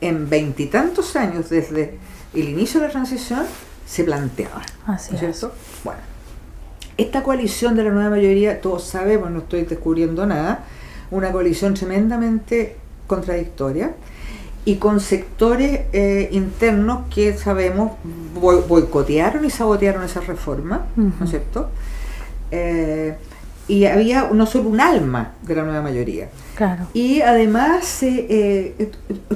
en 20 y tantos años desde el inicio de la transición se planteaban. Así es. ¿Cierto? Bueno, esta coalición de la nueva mayoría, todos sabemos, no estoy descubriendo nada, una coalición tremendamente contradictoria y con sectores internos que sabemos boicotearon y sabotearon esa reforma, ¿no es cierto? Y había no solo un alma de la nueva mayoría. Claro. Y además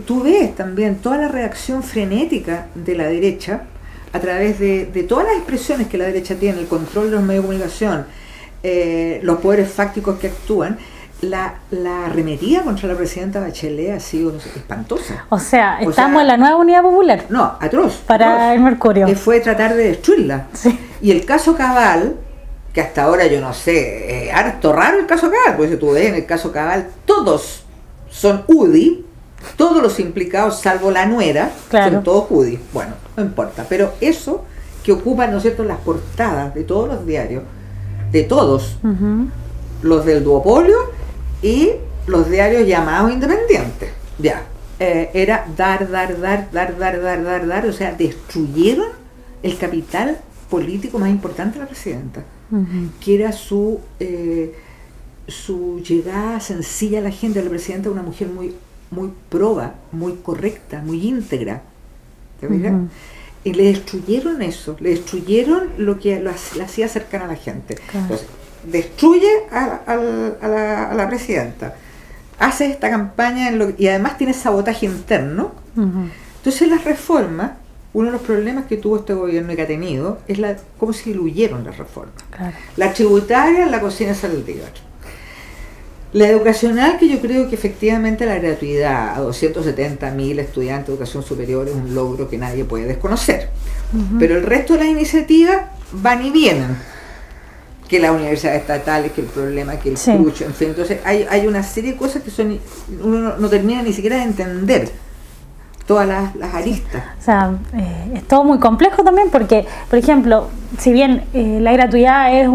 tú ves también toda la reacción frenética de la derecha a través de todas las expresiones que la derecha tiene, el control de los medios de comunicación, los poderes fácticos que actúan. La arremetida contra la presidenta Bachelet ha sido espantosa. O sea, estamos en la nueva Unidad Popular. No, atroz. Para atroz. el Mercurio. Que fue tratar de destruirla. Sí. Y el caso Cabal, que hasta ahora yo no sé, harto raro el caso Cabal, porque si tú ves en el caso Cabal, todos son UDI, todos los implicados, salvo la nuera, claro, son todos UDI. Bueno, no importa, pero eso que ocupan, ¿no es cierto?, las portadas de todos los diarios, de todos, los del duopolio y los diarios llamados independientes, ya, era dar, o sea, destruyeron el capital político más importante de la presidenta, que era su llegada sencilla a la gente. La presidenta es una mujer muy proba, muy correcta, muy íntegra, ¿te fijas? Y le destruyeron eso, le destruyeron lo que la hacía cercana a la gente. Claro. Entonces, destruye a la presidenta, hace esta campaña y además tiene sabotaje interno. Entonces las reformas, uno de los problemas que tuvo este gobierno y que ha tenido es cómo se diluyeron las reformas. Claro. La tributaria, la cocina Saldívar. La educacional, que yo creo que efectivamente la gratuidad a 270.000 estudiantes de educación superior es un logro que nadie puede desconocer. Pero el resto de las iniciativas van y vienen. Que las universidades estatales, que el problema, que el crucho, en fin. Entonces hay una serie de cosas que uno no termina ni siquiera de entender todas las aristas. O sea, es todo muy complejo también porque, por ejemplo, si bien la gratuidad es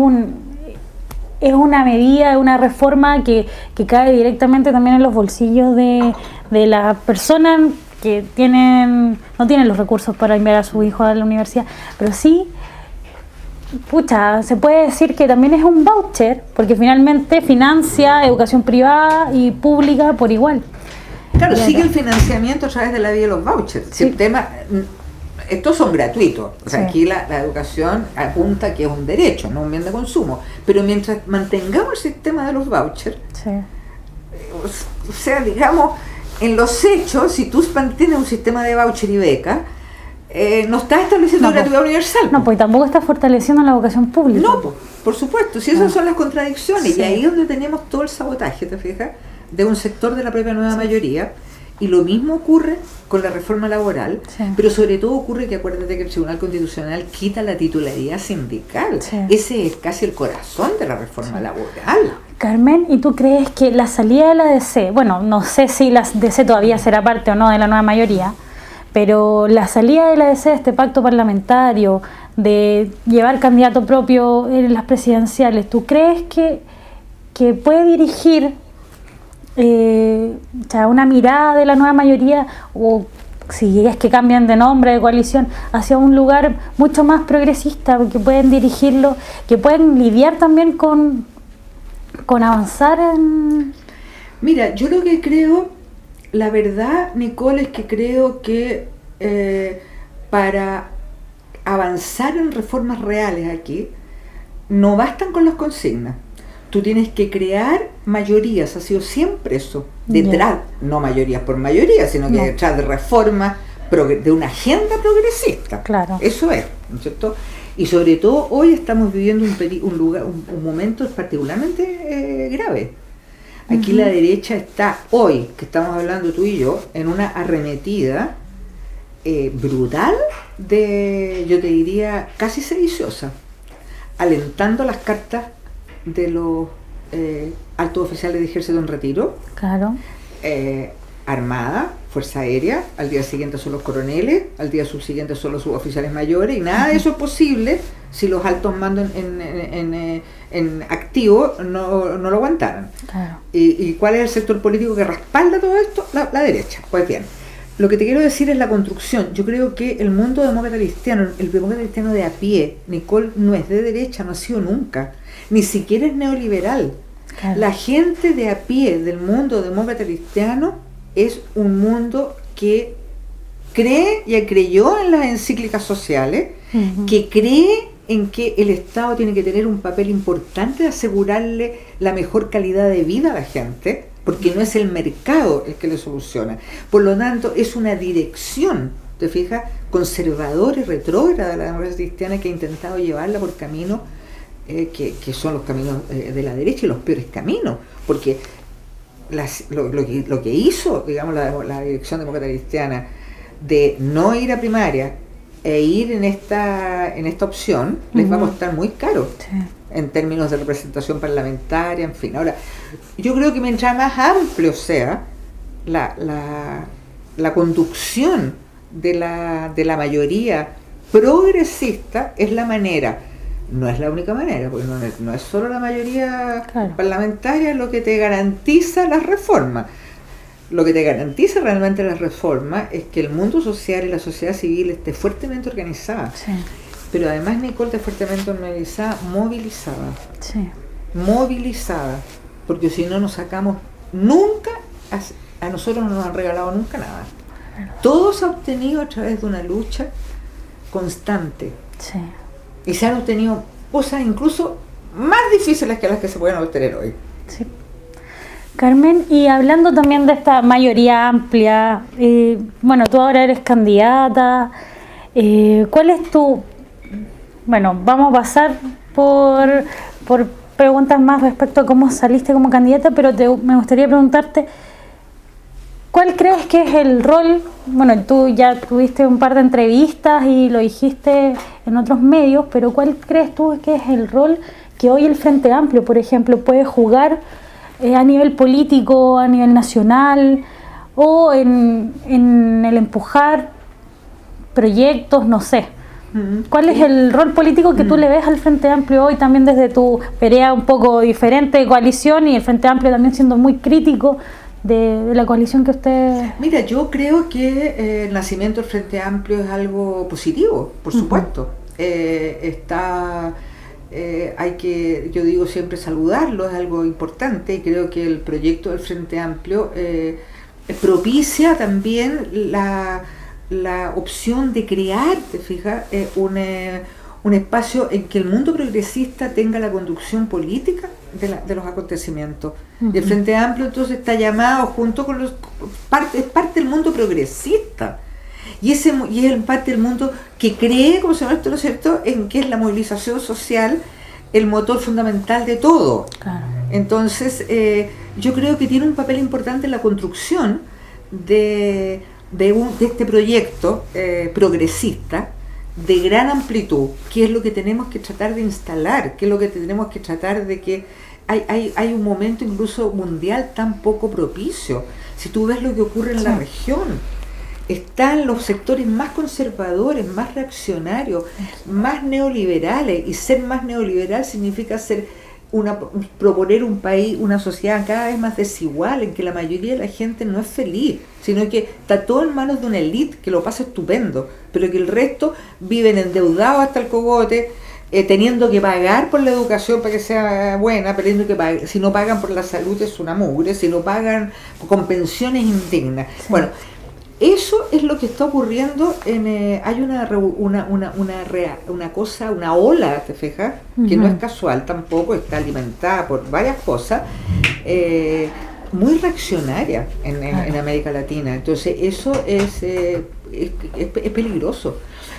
una medida, es una reforma que cae directamente también en los bolsillos de las personas que no tienen los recursos para enviar a su hijo a la universidad, pero sí, se puede decir que también es un voucher, porque finalmente financia educación privada y pública por igual. Claro, sigue el financiamiento a través de la vía de los vouchers. Sí. El tema, estos son gratuitos. O sea, aquí la educación apunta que es un derecho, no un bien de consumo. Pero mientras mantengamos el sistema de los vouchers, o sea, digamos, en los hechos, si tú mantienes un sistema de voucher y beca, no estás estableciendo gratuidad universal. No, pues tampoco estás fortaleciendo la educación pública. No, por supuesto, si esas son las contradicciones. Y ahí es donde tenemos todo el sabotaje, ¿te fijas?, de un sector de la propia nueva mayoría. Y lo mismo ocurre con la reforma laboral, pero sobre todo ocurre que acuérdate que el Tribunal Constitucional quita la titularidad sindical. Ese es casi el corazón de la reforma laboral. Carmen, ¿y tú crees que la salida de la DC, bueno, no sé si la DC todavía será parte o no de la nueva mayoría, pero la salida de la DC, de este pacto parlamentario, de llevar candidato propio en las presidenciales, ¿tú crees que puede dirigir una mirada de la nueva mayoría, o si es que cambian de nombre, de coalición, hacia un lugar mucho más progresista, que pueden dirigirlo, que pueden lidiar también con avanzar en... Mira, yo lo que creo, la verdad, Nicole, es que creo que para avanzar en reformas reales aquí, no bastan con las consignas. Tú tienes que crear mayorías, ha sido siempre eso, detrás, no mayorías por mayoría, sino que detrás de reformas, de una agenda progresista. Claro. Eso es, ¿no es cierto? Y sobre todo hoy estamos viviendo un momento particularmente grave. Aquí la derecha está, hoy, que estamos hablando tú y yo, en una arremetida brutal yo te diría, casi sediciosa, alentando las cartas de los altos oficiales de ejército en retiro, Armada, Fuerza Aérea, al día siguiente son los coroneles, al día subsiguiente son los suboficiales mayores, y nada de eso es posible si los altos mandos en activo no lo aguantaran. ¿Y cuál es el sector político que respalda todo esto? La derecha. Pues bien, Lo que te quiero decir es la construcción. Yo creo que el mundo demócrata cristiano, el demócrata cristiano de a pie, Nicole, no es de derecha, no ha sido nunca, ni siquiera es neoliberal. Claro. La gente de a pie del mundo demócrata cristiano es un mundo que cree y creyó en las encíclicas sociales, que cree en que el Estado tiene que tener un papel importante de asegurarle la mejor calidad de vida a la gente, porque no es el mercado el que le soluciona. Por lo tanto, es una dirección, ¿te fijas?, conservadora y retrógrada de la democracia cristiana, que ha intentado llevarla por caminos que son los caminos de la derecha y los peores caminos, porque lo que hizo, digamos, la dirección demócrata cristiana de no ir a primaria e ir en esta opción, les va a costar muy caro. Sí. En términos de representación parlamentaria, en fin. Ahora, yo creo que mientras más amplio sea la conducción de la mayoría progresista, es la manera. No es la única manera, porque no es solo la mayoría parlamentaria lo que te garantiza las reformas. Lo que te garantiza realmente las reformas es que el mundo social y la sociedad civil esté fuertemente organizada. Sí. Pero además, Nicole, está fuertemente organizada, movilizada. Sí. Movilizada. Porque si no nos sacamos nunca, a nosotros no nos han regalado nunca nada. Todo se ha obtenido a través de una lucha constante. Sí. Y se han obtenido cosas incluso más difíciles que las que se pueden obtener hoy. Sí. Carmen, y hablando también de esta mayoría amplia, bueno, tú ahora eres candidata, ¿cuál es tu... Bueno, vamos a pasar por preguntas más respecto a cómo saliste como candidata, pero me gustaría preguntarte, ¿cuál crees que es el rol? Bueno, tú ya tuviste un par de entrevistas y lo dijiste en otros medios, pero ¿cuál crees tú que es el rol que hoy el Frente Amplio, por ejemplo, puede jugar a nivel político, a nivel nacional, o en el empujar proyectos, no sé? ¿Cuál es el rol político que tú le ves al Frente Amplio hoy, también desde tu vereda un poco diferente de coalición, y el Frente Amplio también siendo muy crítico de la coalición que usted... Mira, yo creo que el nacimiento del Frente Amplio es algo positivo, por supuesto. Hay que, yo digo siempre, saludarlo, es algo importante, y creo que el proyecto del Frente Amplio propicia también la opción de crear, te fijas, un espacio en que el mundo progresista tenga la conducción política de los acontecimientos. Y el Frente Amplio entonces está llamado junto con es parte del mundo progresista. Y es parte del mundo que cree, como se llama esto, ¿no es cierto?, en que es la movilización social el motor fundamental de todo. Claro. Entonces, yo creo que tiene un papel importante en la construcción de este proyecto progresista de gran amplitud, que es lo que tenemos que tratar de instalar, que es lo que tenemos que tratar de que hay un momento incluso mundial tan poco propicio. Si tú ves lo que ocurre en la región, están los sectores más conservadores, más reaccionarios, más neoliberales, y ser más neoliberal significa proponer un país, una sociedad cada vez más desigual, en que la mayoría de la gente no es feliz, sino que está todo en manos de una élite que lo pasa estupendo, pero que el resto viven endeudados hasta el cogote, teniendo que pagar por la educación para que sea buena, si no pagan por la salud es una mugre, si no pagan con pensiones indignas. Sí. Bueno, eso es lo que está ocurriendo. Hay una ola, ¿te fijas? Que no es casual tampoco, está alimentada por varias cosas, muy reaccionaria en América Latina. Entonces eso es peligroso,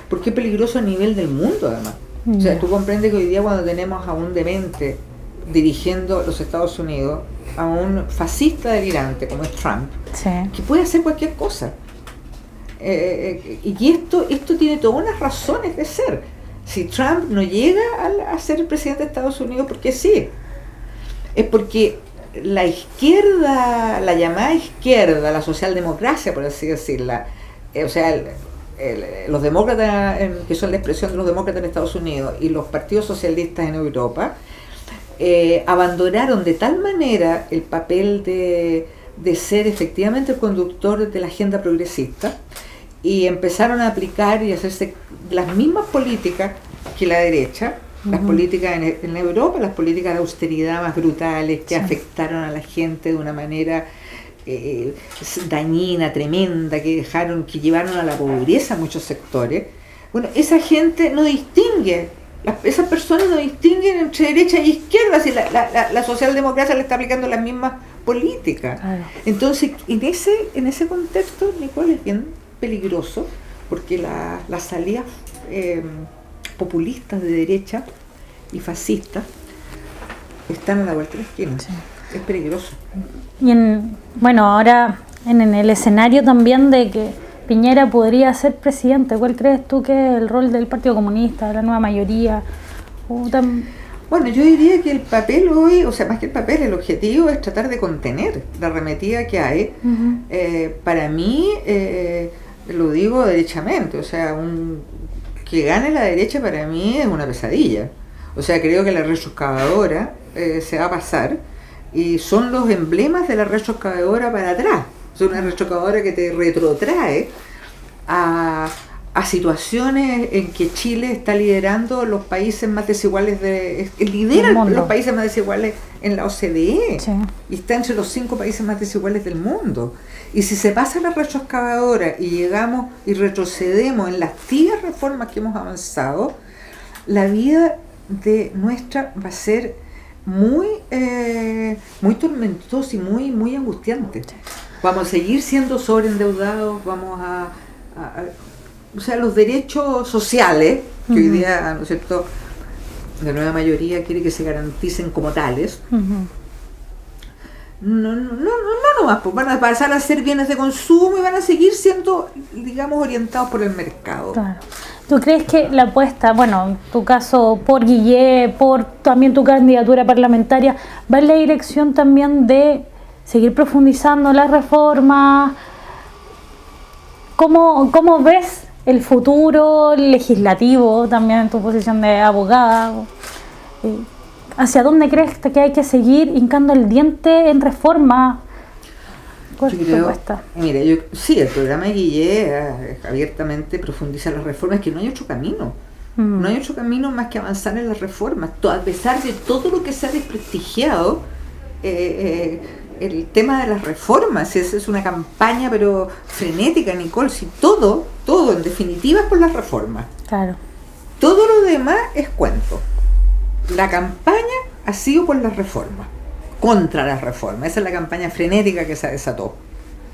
porque es peligroso a nivel del mundo además. O sea, tú comprendes que hoy día, cuando tenemos a un demente dirigiendo los Estados Unidos, a un fascista delirante como es Trump, sí, que puede hacer cualquier cosa. Y esto tiene todas unas razones de ser. Si Trump no llega a ser el presidente de Estados Unidos, porque sí, es porque la izquierda, la llamada izquierda, la socialdemocracia, por así decirla, o sea, los demócratas, que son la expresión de los demócratas en Estados Unidos, y los partidos socialistas en Europa, abandonaron de tal manera el papel de de ser efectivamente el conductor de la agenda progresista y empezaron a aplicar y hacerse las mismas políticas que la derecha, las políticas en Europa, las políticas de austeridad más brutales que afectaron a la gente de una manera dañina, tremenda, que llevaron a la pobreza a muchos sectores. Bueno, esa gente no distingue, esas personas no distinguen entre derecha e izquierda, si la socialdemocracia le está aplicando las mismas políticas. Claro. Entonces, en ese contexto, Nicole, es bien peligroso, porque las salidas populistas de derecha y fascistas están a la vuelta de la esquina. Sí. Es peligroso. Y ahora en el escenario también de que Piñera podría ser presidente, ¿cuál crees tú que es el rol del Partido Comunista, de la nueva mayoría? Bueno, yo diría que el papel hoy, o sea, más que el papel, el objetivo es tratar de contener la arremetida que hay. Para mí, lo digo derechamente, o sea, que gane la derecha para mí es una pesadilla. O sea, creo que la retroexcavadora se va a pasar y son los emblemas de la retroexcavadora para atrás. Es una retroexcavadora que te retrotrae a situaciones en que Chile está liderando los países más desiguales lidera los países más desiguales en la OCDE. Sí. Y está entre los 5 países más desiguales del mundo. Y si se pasa la retroexcavadora y llegamos y retrocedemos en las tibias reformas que hemos avanzado, la vida de nuestra va a ser muy tormentosa y muy angustiante. Vamos a seguir siendo sobreendeudados, o sea, los derechos sociales, que hoy día, ¿no es cierto?, la nueva mayoría quiere que se garanticen como tales, nomás, pues van a pasar a ser bienes de consumo y van a seguir siendo, digamos, orientados por el mercado. Claro. ¿Tú crees que la apuesta, bueno, en tu caso por Guillé, por también tu candidatura parlamentaria, va en la dirección también de seguir profundizando las reformas? ¿Cómo ves el futuro legislativo, también en tu posición de abogada? ¿Hacia dónde crees que hay que seguir hincando el diente en reforma? ¿Cuál es tu propuesta? Mira, sí, el programa de Guillé abiertamente profundiza las reformas, que no hay otro camino. No hay otro camino más que avanzar en las reformas. A pesar de todo lo que se ha desprestigiado, el tema de las reformas, es una campaña pero frenética, Nicole, si todo en definitiva es por las reformas. Claro. Todo lo demás es cuento. La campaña ha sido por las reformas, contra las reformas. Esa es la campaña frenética que se desató,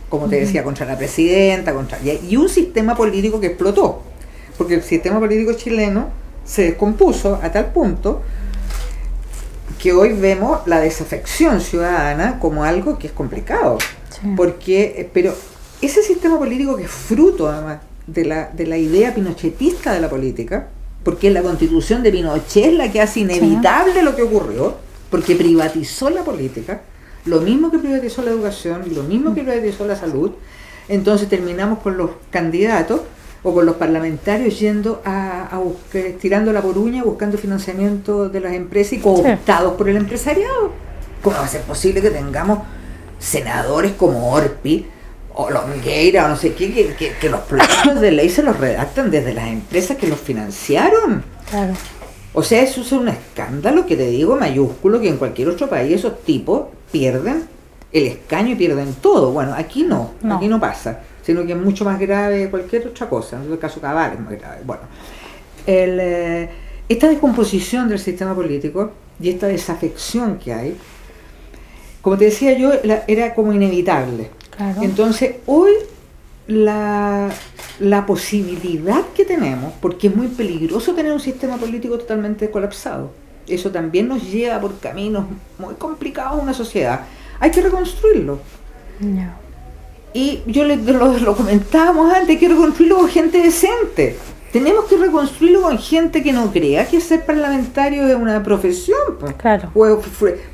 como te decía, contra la presidenta, y un sistema político que explotó, porque el sistema político chileno se descompuso a tal punto que hoy vemos la desafección ciudadana como algo que es complicado. Sí. Pero ese sistema político, que es fruto además de la idea pinochetista de la política, porque la constitución de Pinochet es la que hace inevitable lo que ocurrió, porque privatizó la política, lo mismo que privatizó la educación, lo mismo que privatizó la salud. Entonces terminamos con los candidatos o con los parlamentarios yendo a buscar, tirando la poruña, buscando financiamiento de las empresas y cooptados por el empresariado. ¿Cómo va a ser posible que tengamos senadores como Orpi o Longueira o no sé qué, que los proyectos de ley se los redactan desde las empresas que los financiaron? Claro. O sea, eso es un escándalo, que te digo, mayúsculo, que en cualquier otro país esos tipos pierden el escaño y pierden todo. Bueno, aquí no. Aquí no pasa, sino que es mucho más grave cualquier otra cosa. En el caso Cabal es más grave. Bueno, esta descomposición del sistema político y esta desafección que hay, como te decía yo, era como inevitable. Claro. Entonces, hoy la posibilidad que tenemos, porque es muy peligroso tener un sistema político totalmente colapsado, eso también nos lleva por caminos muy complicados a una sociedad. Hay que reconstruirlo. No. Y yo lo comentábamos antes, hay que reconstruirlo con gente decente. Tenemos que reconstruirlo con gente que no crea que ser parlamentario es una profesión, pues, claro, o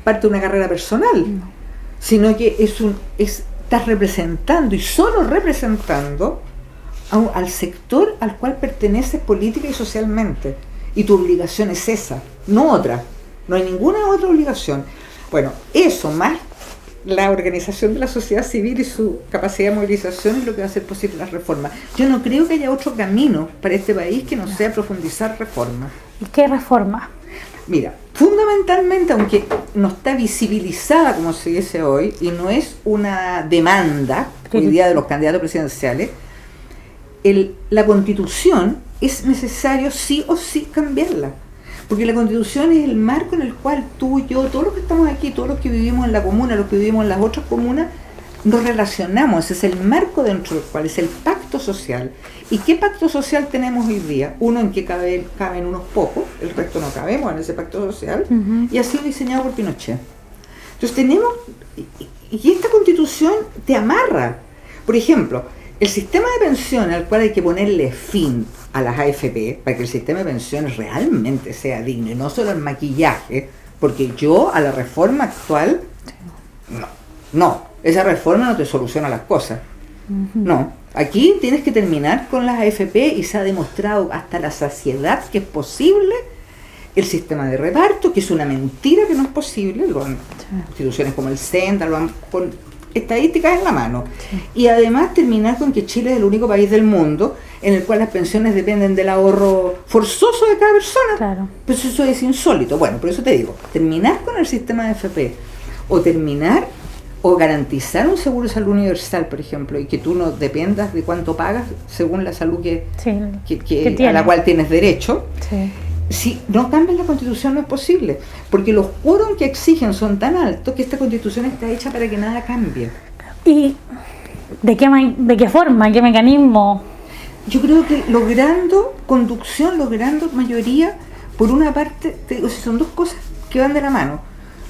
parte de una carrera personal, sino que estás representando, y solo representando al sector al cual perteneces política y socialmente, y tu obligación es esa, no otra. No hay ninguna otra obligación. Bueno, eso más la organización de la sociedad civil y su capacidad de movilización es lo que va a hacer posible las reformas. Yo no creo que haya otro camino para este país que no sea profundizar reformas. ¿Y qué reforma? Mira, fundamentalmente, aunque no está visibilizada como se dice hoy, y no es una demanda hoy día de los candidatos presidenciales, la Constitución es necesario sí o sí cambiarla. Porque la Constitución es el marco en el cual tú, yo, todos los que estamos aquí, todos los que vivimos en la comuna, los que vivimos en las otras comunas, nos relacionamos. Es el marco dentro del cual es el pacto social. ¿Y qué pacto social tenemos hoy día? Uno en que caben unos pocos, el resto no cabemos en ese pacto social, y ha sido diseñado por Pinochet. Entonces tenemos, y esta Constitución te amarra. Por ejemplo, el sistema de pensiones al cual hay que ponerle fin a las AFP para que el sistema de pensiones realmente sea digno y no solo el maquillaje, porque yo a la reforma actual, no, esa reforma no te soluciona las cosas. No, aquí tienes que terminar con las AFP y se ha demostrado hasta la saciedad que es posible el sistema de reparto, que es una mentira que no es posible. Instituciones como el CENDA lo han con estadísticas en la mano. Y además terminar con que Chile es el único país del mundo en el cual las pensiones dependen del ahorro forzoso de cada persona. Claro. Pues eso es insólito. Bueno, por eso te digo, terminar con el sistema de AFP o garantizar un seguro de salud universal, por ejemplo, y que tú no dependas de cuánto pagas según la salud a la cual tienes derecho. Sí. Si no cambian la Constitución no es posible, porque los quórum que exigen son tan altos que esta Constitución está hecha para que nada cambie. ¿Y de qué forma, qué mecanismo? Yo creo que logrando conducción, logrando mayoría, por una parte, son dos cosas que van de la mano.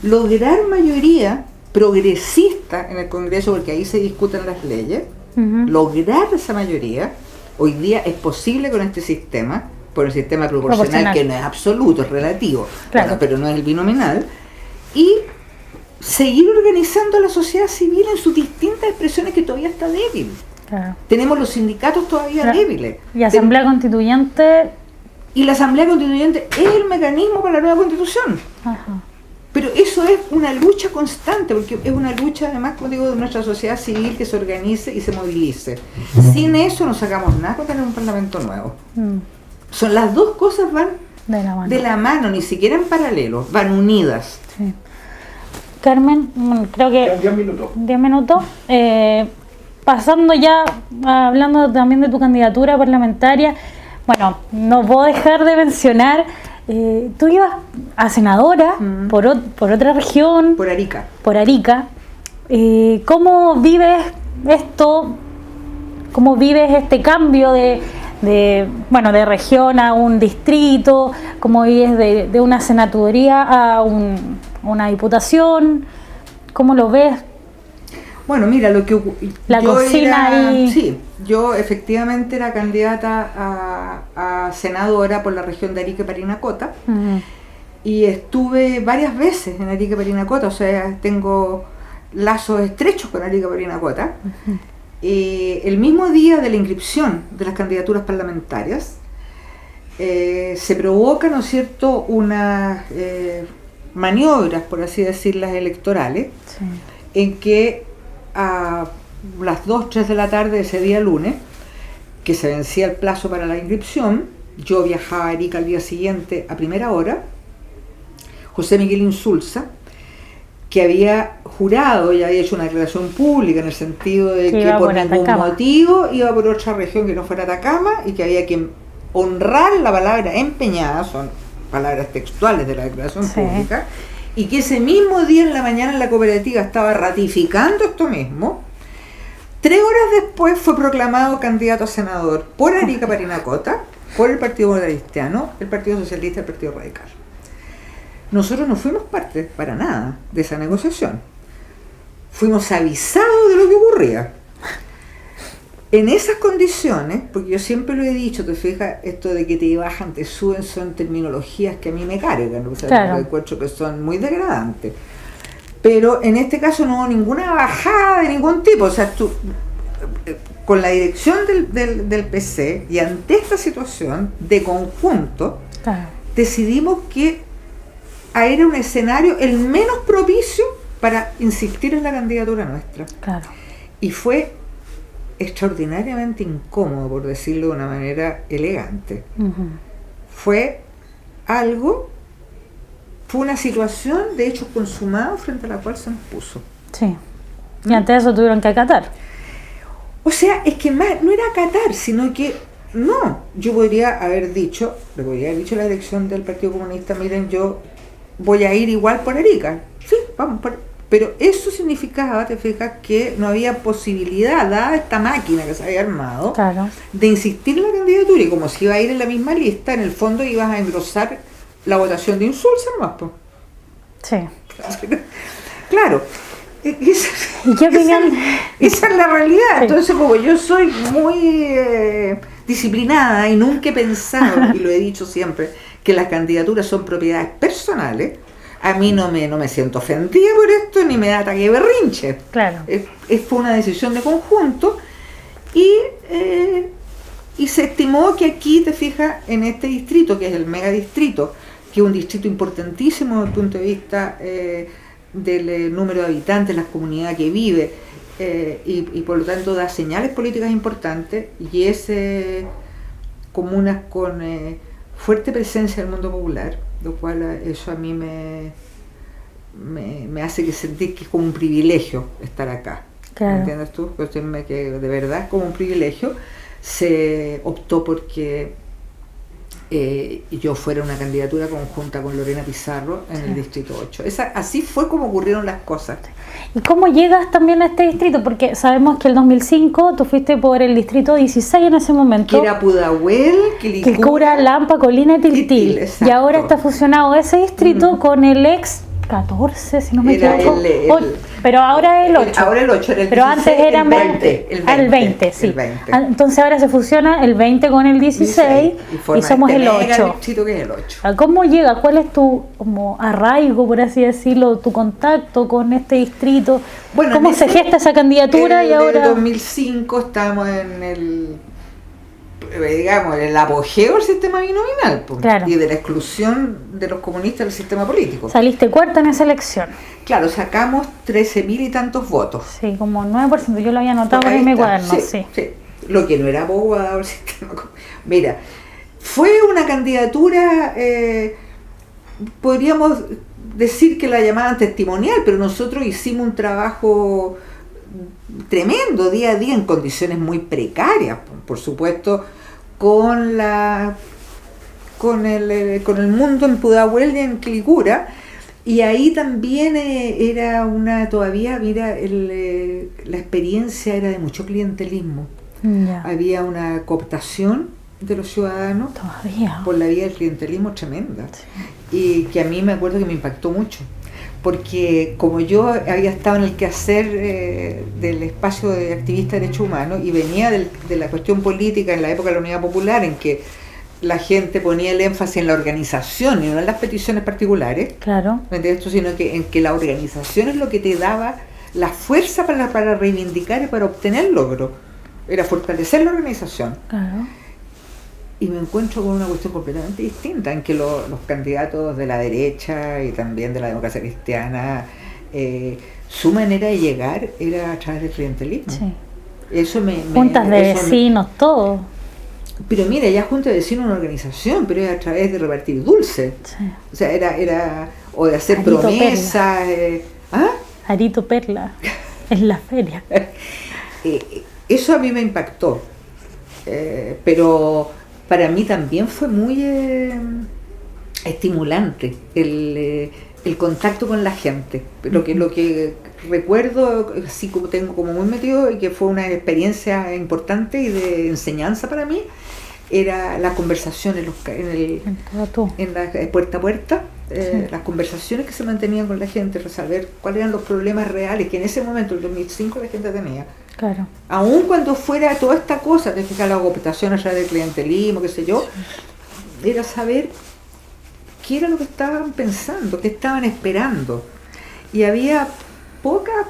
Lograr mayoría progresista en el Congreso, porque ahí se discuten las leyes, lograr esa mayoría, hoy día es posible con este sistema, por el sistema proporcional, que no es absoluto, es relativo, claro. Bueno, pero no es el binominal, y seguir organizando a la sociedad civil en sus distintas expresiones que todavía está débil. Claro. Tenemos los sindicatos todavía débiles. Y Asamblea Constituyente. Y la Asamblea Constituyente es el mecanismo para la nueva Constitución. Ajá. Pero eso es una lucha constante, porque es una lucha, además, como digo, de nuestra sociedad civil que se organice y se movilice. Sin eso no sacamos nada para tener un parlamento nuevo. Son las dos cosas van de la mano, ni siquiera en paralelo, van unidas. Sí. Carmen, creo que 10 minutos. 10 minutos. Pasando ya, hablando también de tu candidatura parlamentaria, bueno, no puedo dejar de mencionar, tú ibas a senadora por otra región. Por Arica. Por Arica. ¿Cómo vives esto? ¿Cómo vives este cambio de región a un distrito? ¿Cómo vives de una senaduría a una diputación? ¿Cómo lo ves? Bueno, mira, lo que la cocina y... Sí, yo efectivamente era candidata a senadora por la región de Arica y Parinacota, y estuve varias veces en Arica y Parinacota, o sea, tengo lazos estrechos con Arica y Parinacota. El mismo día de la inscripción de las candidaturas parlamentarias se provoca, ¿no es cierto?, unas maniobras, por así decirlas, electorales, en que a las 2, 3 de la tarde de ese día lunes, que se vencía el plazo para la inscripción, yo viajaba a Arica al día siguiente a primera hora. José Miguel Insulza, que había jurado y había hecho una declaración pública en el sentido de que por ningún motivo iba por otra región que no fuera Atacama, y que había que honrar la palabra empeñada, son palabras textuales de la declaración pública, y que ese mismo día en la mañana en la cooperativa estaba ratificando esto mismo. 3 horas después fue proclamado candidato a senador por Arica Parinacota, por el Partido Cristiano, el Partido Socialista y el Partido Radical. Nosotros no fuimos parte para nada de esa negociación. Fuimos avisados de lo que ocurría. En esas condiciones, porque yo siempre lo he dicho, te fijas, esto de que te bajan, te suben, son terminologías que a mí me cargan, o sea, claro, encuentro que son muy degradantes. Pero en este caso no hubo ninguna bajada de ningún tipo, o sea, tú, con la dirección del PC y ante esta situación de conjunto, decidimos que era un escenario el menos propicio para insistir en la candidatura nuestra. Claro. Y fue extraordinariamente incómodo, por decirlo de una manera elegante. Fue una situación de hechos consumados frente a la cual se nos puso. Sí. Y antes de eso tuvieron que acatar. O sea, es que más no era acatar, sino que no. Yo podría haber dicho, le podría haber dicho a la dirección del Partido Comunista, miren, yo voy a ir igual por Arica. Sí, vamos por... Pero eso significaba, te fijas, que no había posibilidad, dada esta máquina que se había armado, claro, de insistir en la candidatura. Y como se iba a ir en la misma lista, en el fondo ibas a engrosar la votación de Insulza nomás, pues. Sí. Claro. ¿Y qué opinión? Esa es la realidad. Sí. Entonces, como yo soy muy disciplinada y nunca he pensado, y lo he dicho siempre, que las candidaturas son propiedades personales, a mí no me siento ofendida por esto, ni me da ataque de berrinche. Claro. Fue una decisión de conjunto y se estimó que aquí, te fijas, en este distrito, que es el megadistrito, que es un distrito importantísimo desde el punto de vista del número de habitantes, la comunidad que vive, y por lo tanto da señales políticas importantes, y es comunas con fuerte presencia del mundo popular, lo cual eso a mí me hace que sentir que es como un privilegio estar acá. Claro. ¿Entiendes tú? Que de verdad es como un privilegio. Se optó porque yo fuera una candidatura conjunta con Lorena Pizarro en el Distrito 8. Así fue como ocurrieron las cosas. ¿Y cómo llegas también a este distrito? Porque sabemos que el 2005 tú fuiste por el Distrito 16 en ese momento. Que era Pudahuel, Quilicura, Lampa, Colina y Tiltil. Y ahora está fusionado ese distrito con el ex 14, si no me equivoco. Pero ahora es el 8. Ahora el 8 era el 16, pero antes era el 20. El 20, sí. El 20. Entonces ahora se fusiona el 20 con el 16 y somos el 8. Distrito que es el 8. ¿Cómo llega? ¿Cuál es tu como arraigo, por así decirlo, tu contacto con este distrito? Bueno, ¿cómo se gesta esa candidatura? Y ahora en 2005 estamos en el, digamos, el apogeo del sistema binominal, pues, claro, y de la exclusión de los comunistas del sistema político. Saliste cuarta en esa elección. Claro, sacamos 13.000 y tantos votos. Sí, como 9%, yo lo había anotado en mi cuaderno. Sí. Lo que no era poco dado el sistema. Mira, fue una candidatura, podríamos decir que la llamaban testimonial, pero nosotros hicimos un trabajo tremendo día a día en condiciones muy precarias, por supuesto, con el mundo en Pudahuel y en Quilicura, y ahí también era todavía, mira, la experiencia era de mucho clientelismo. Ya. Había una cooptación de los ciudadanos todavía por la vía del clientelismo tremenda, y que a mí me acuerdo que me impactó mucho, porque como yo había estado en el quehacer del espacio de activista de derechos humanos y venía de la cuestión política en la época de la Unidad Popular, en que la gente ponía el énfasis en la organización y no en las peticiones particulares, claro, ¿me entiendes? Sino que en que la organización es lo que te daba la fuerza para reivindicar y para obtener logros, era fortalecer la organización. Claro. Y me encuentro con una cuestión completamente distinta, en que los candidatos de la derecha y también de la democracia cristiana, su manera de llegar era a través del clientelismo. Sí. Eso juntas de vecinos, todo. Pero mira, ya junta de vecinos una organización, pero era a través de repartir dulce. Sí. O sea, era o de hacer Arito promesas. Arito Perla, en la feria. Eso a mí me impactó. Pero para mí también fue muy estimulante el contacto con la gente. Lo que recuerdo, así como tengo como muy metido, y que fue una experiencia importante y de enseñanza para mí, era la conversación en la puerta a puerta, las conversaciones que se mantenían con la gente, resolver cuáles eran los problemas reales que en ese momento, el 2005, la gente tenía. Claro. Aun cuando fuera toda esta cosa, de fijar la cooptación allá del clientelismo, qué sé yo, era saber qué era lo que estaban pensando, qué estaban esperando. Y había pocas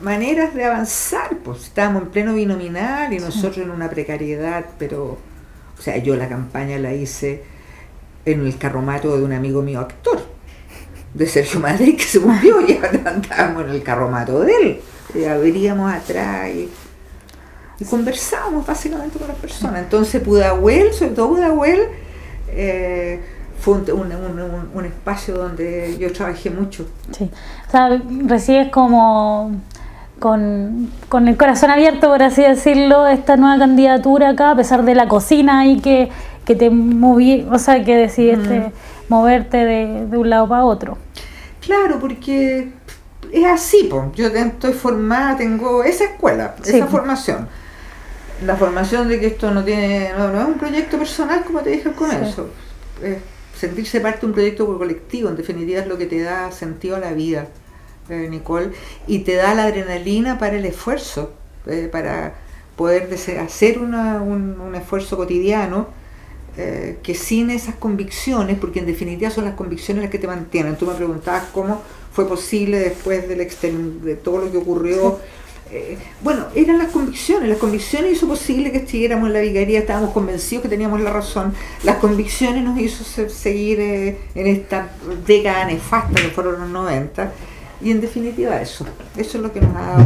maneras de avanzar, pues estábamos en pleno binominal y nosotros en una precariedad, pero, o sea, yo la campaña la hice en el carromato de un amigo mío actor. de Sergio Madrid que se murió, ya andábamos en el carromato de él, ya veríamos atrás y conversábamos básicamente con las personas. Entonces Pudahuel, sobre todo Pudahuel, fue un espacio donde yo trabajé mucho. Sí, o sea, recibes como con el corazón abierto, por así decirlo, esta nueva candidatura acá, a pesar de la cocina y que te moví, o sea, que decidiste moverte de un lado para otro. Claro, porque es así, pues. Yo estoy formada, tengo esa escuela, Sí. esa formación. La formación de que esto no es un proyecto personal, como te dije al comienzo. Sentirse parte de un proyecto colectivo, en definitiva, es lo que te da sentido a la vida, Nicole, y te da la adrenalina para el esfuerzo, para poder hacer un esfuerzo cotidiano, que sin esas convicciones, porque en definitiva son las convicciones las que te mantienen. Tú me preguntabas cómo fue posible después de todo lo que ocurrió. Bueno, eran las convicciones hizo posible que estuviéramos en la vicaría, estábamos convencidos que teníamos la razón, las convicciones nos hizo seguir en esta década nefasta que fueron los 90, y en definitiva eso es lo que nos ha dado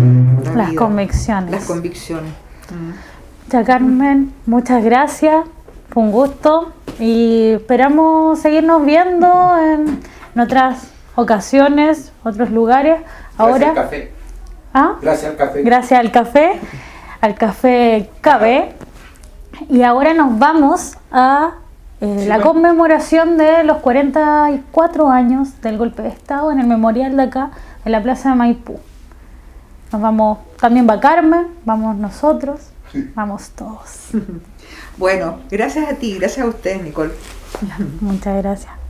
la vida. Convicciones. Las convicciones. Ya, Carmen, muchas gracias, fue un gusto y esperamos seguirnos viendo en otras ocasiones, otros lugares. Ahora, Gracias al café. ¿Ah? Gracias al café. Gracias al café KB. Y ahora nos vamos a la conmemoración de los 44 años del golpe de Estado en el memorial de acá, en la Plaza de Maipú. Nos vamos, también va Carmen, vamos nosotros, vamos todos. Bueno, gracias a ti, gracias a ustedes, Nicole. Muchas gracias.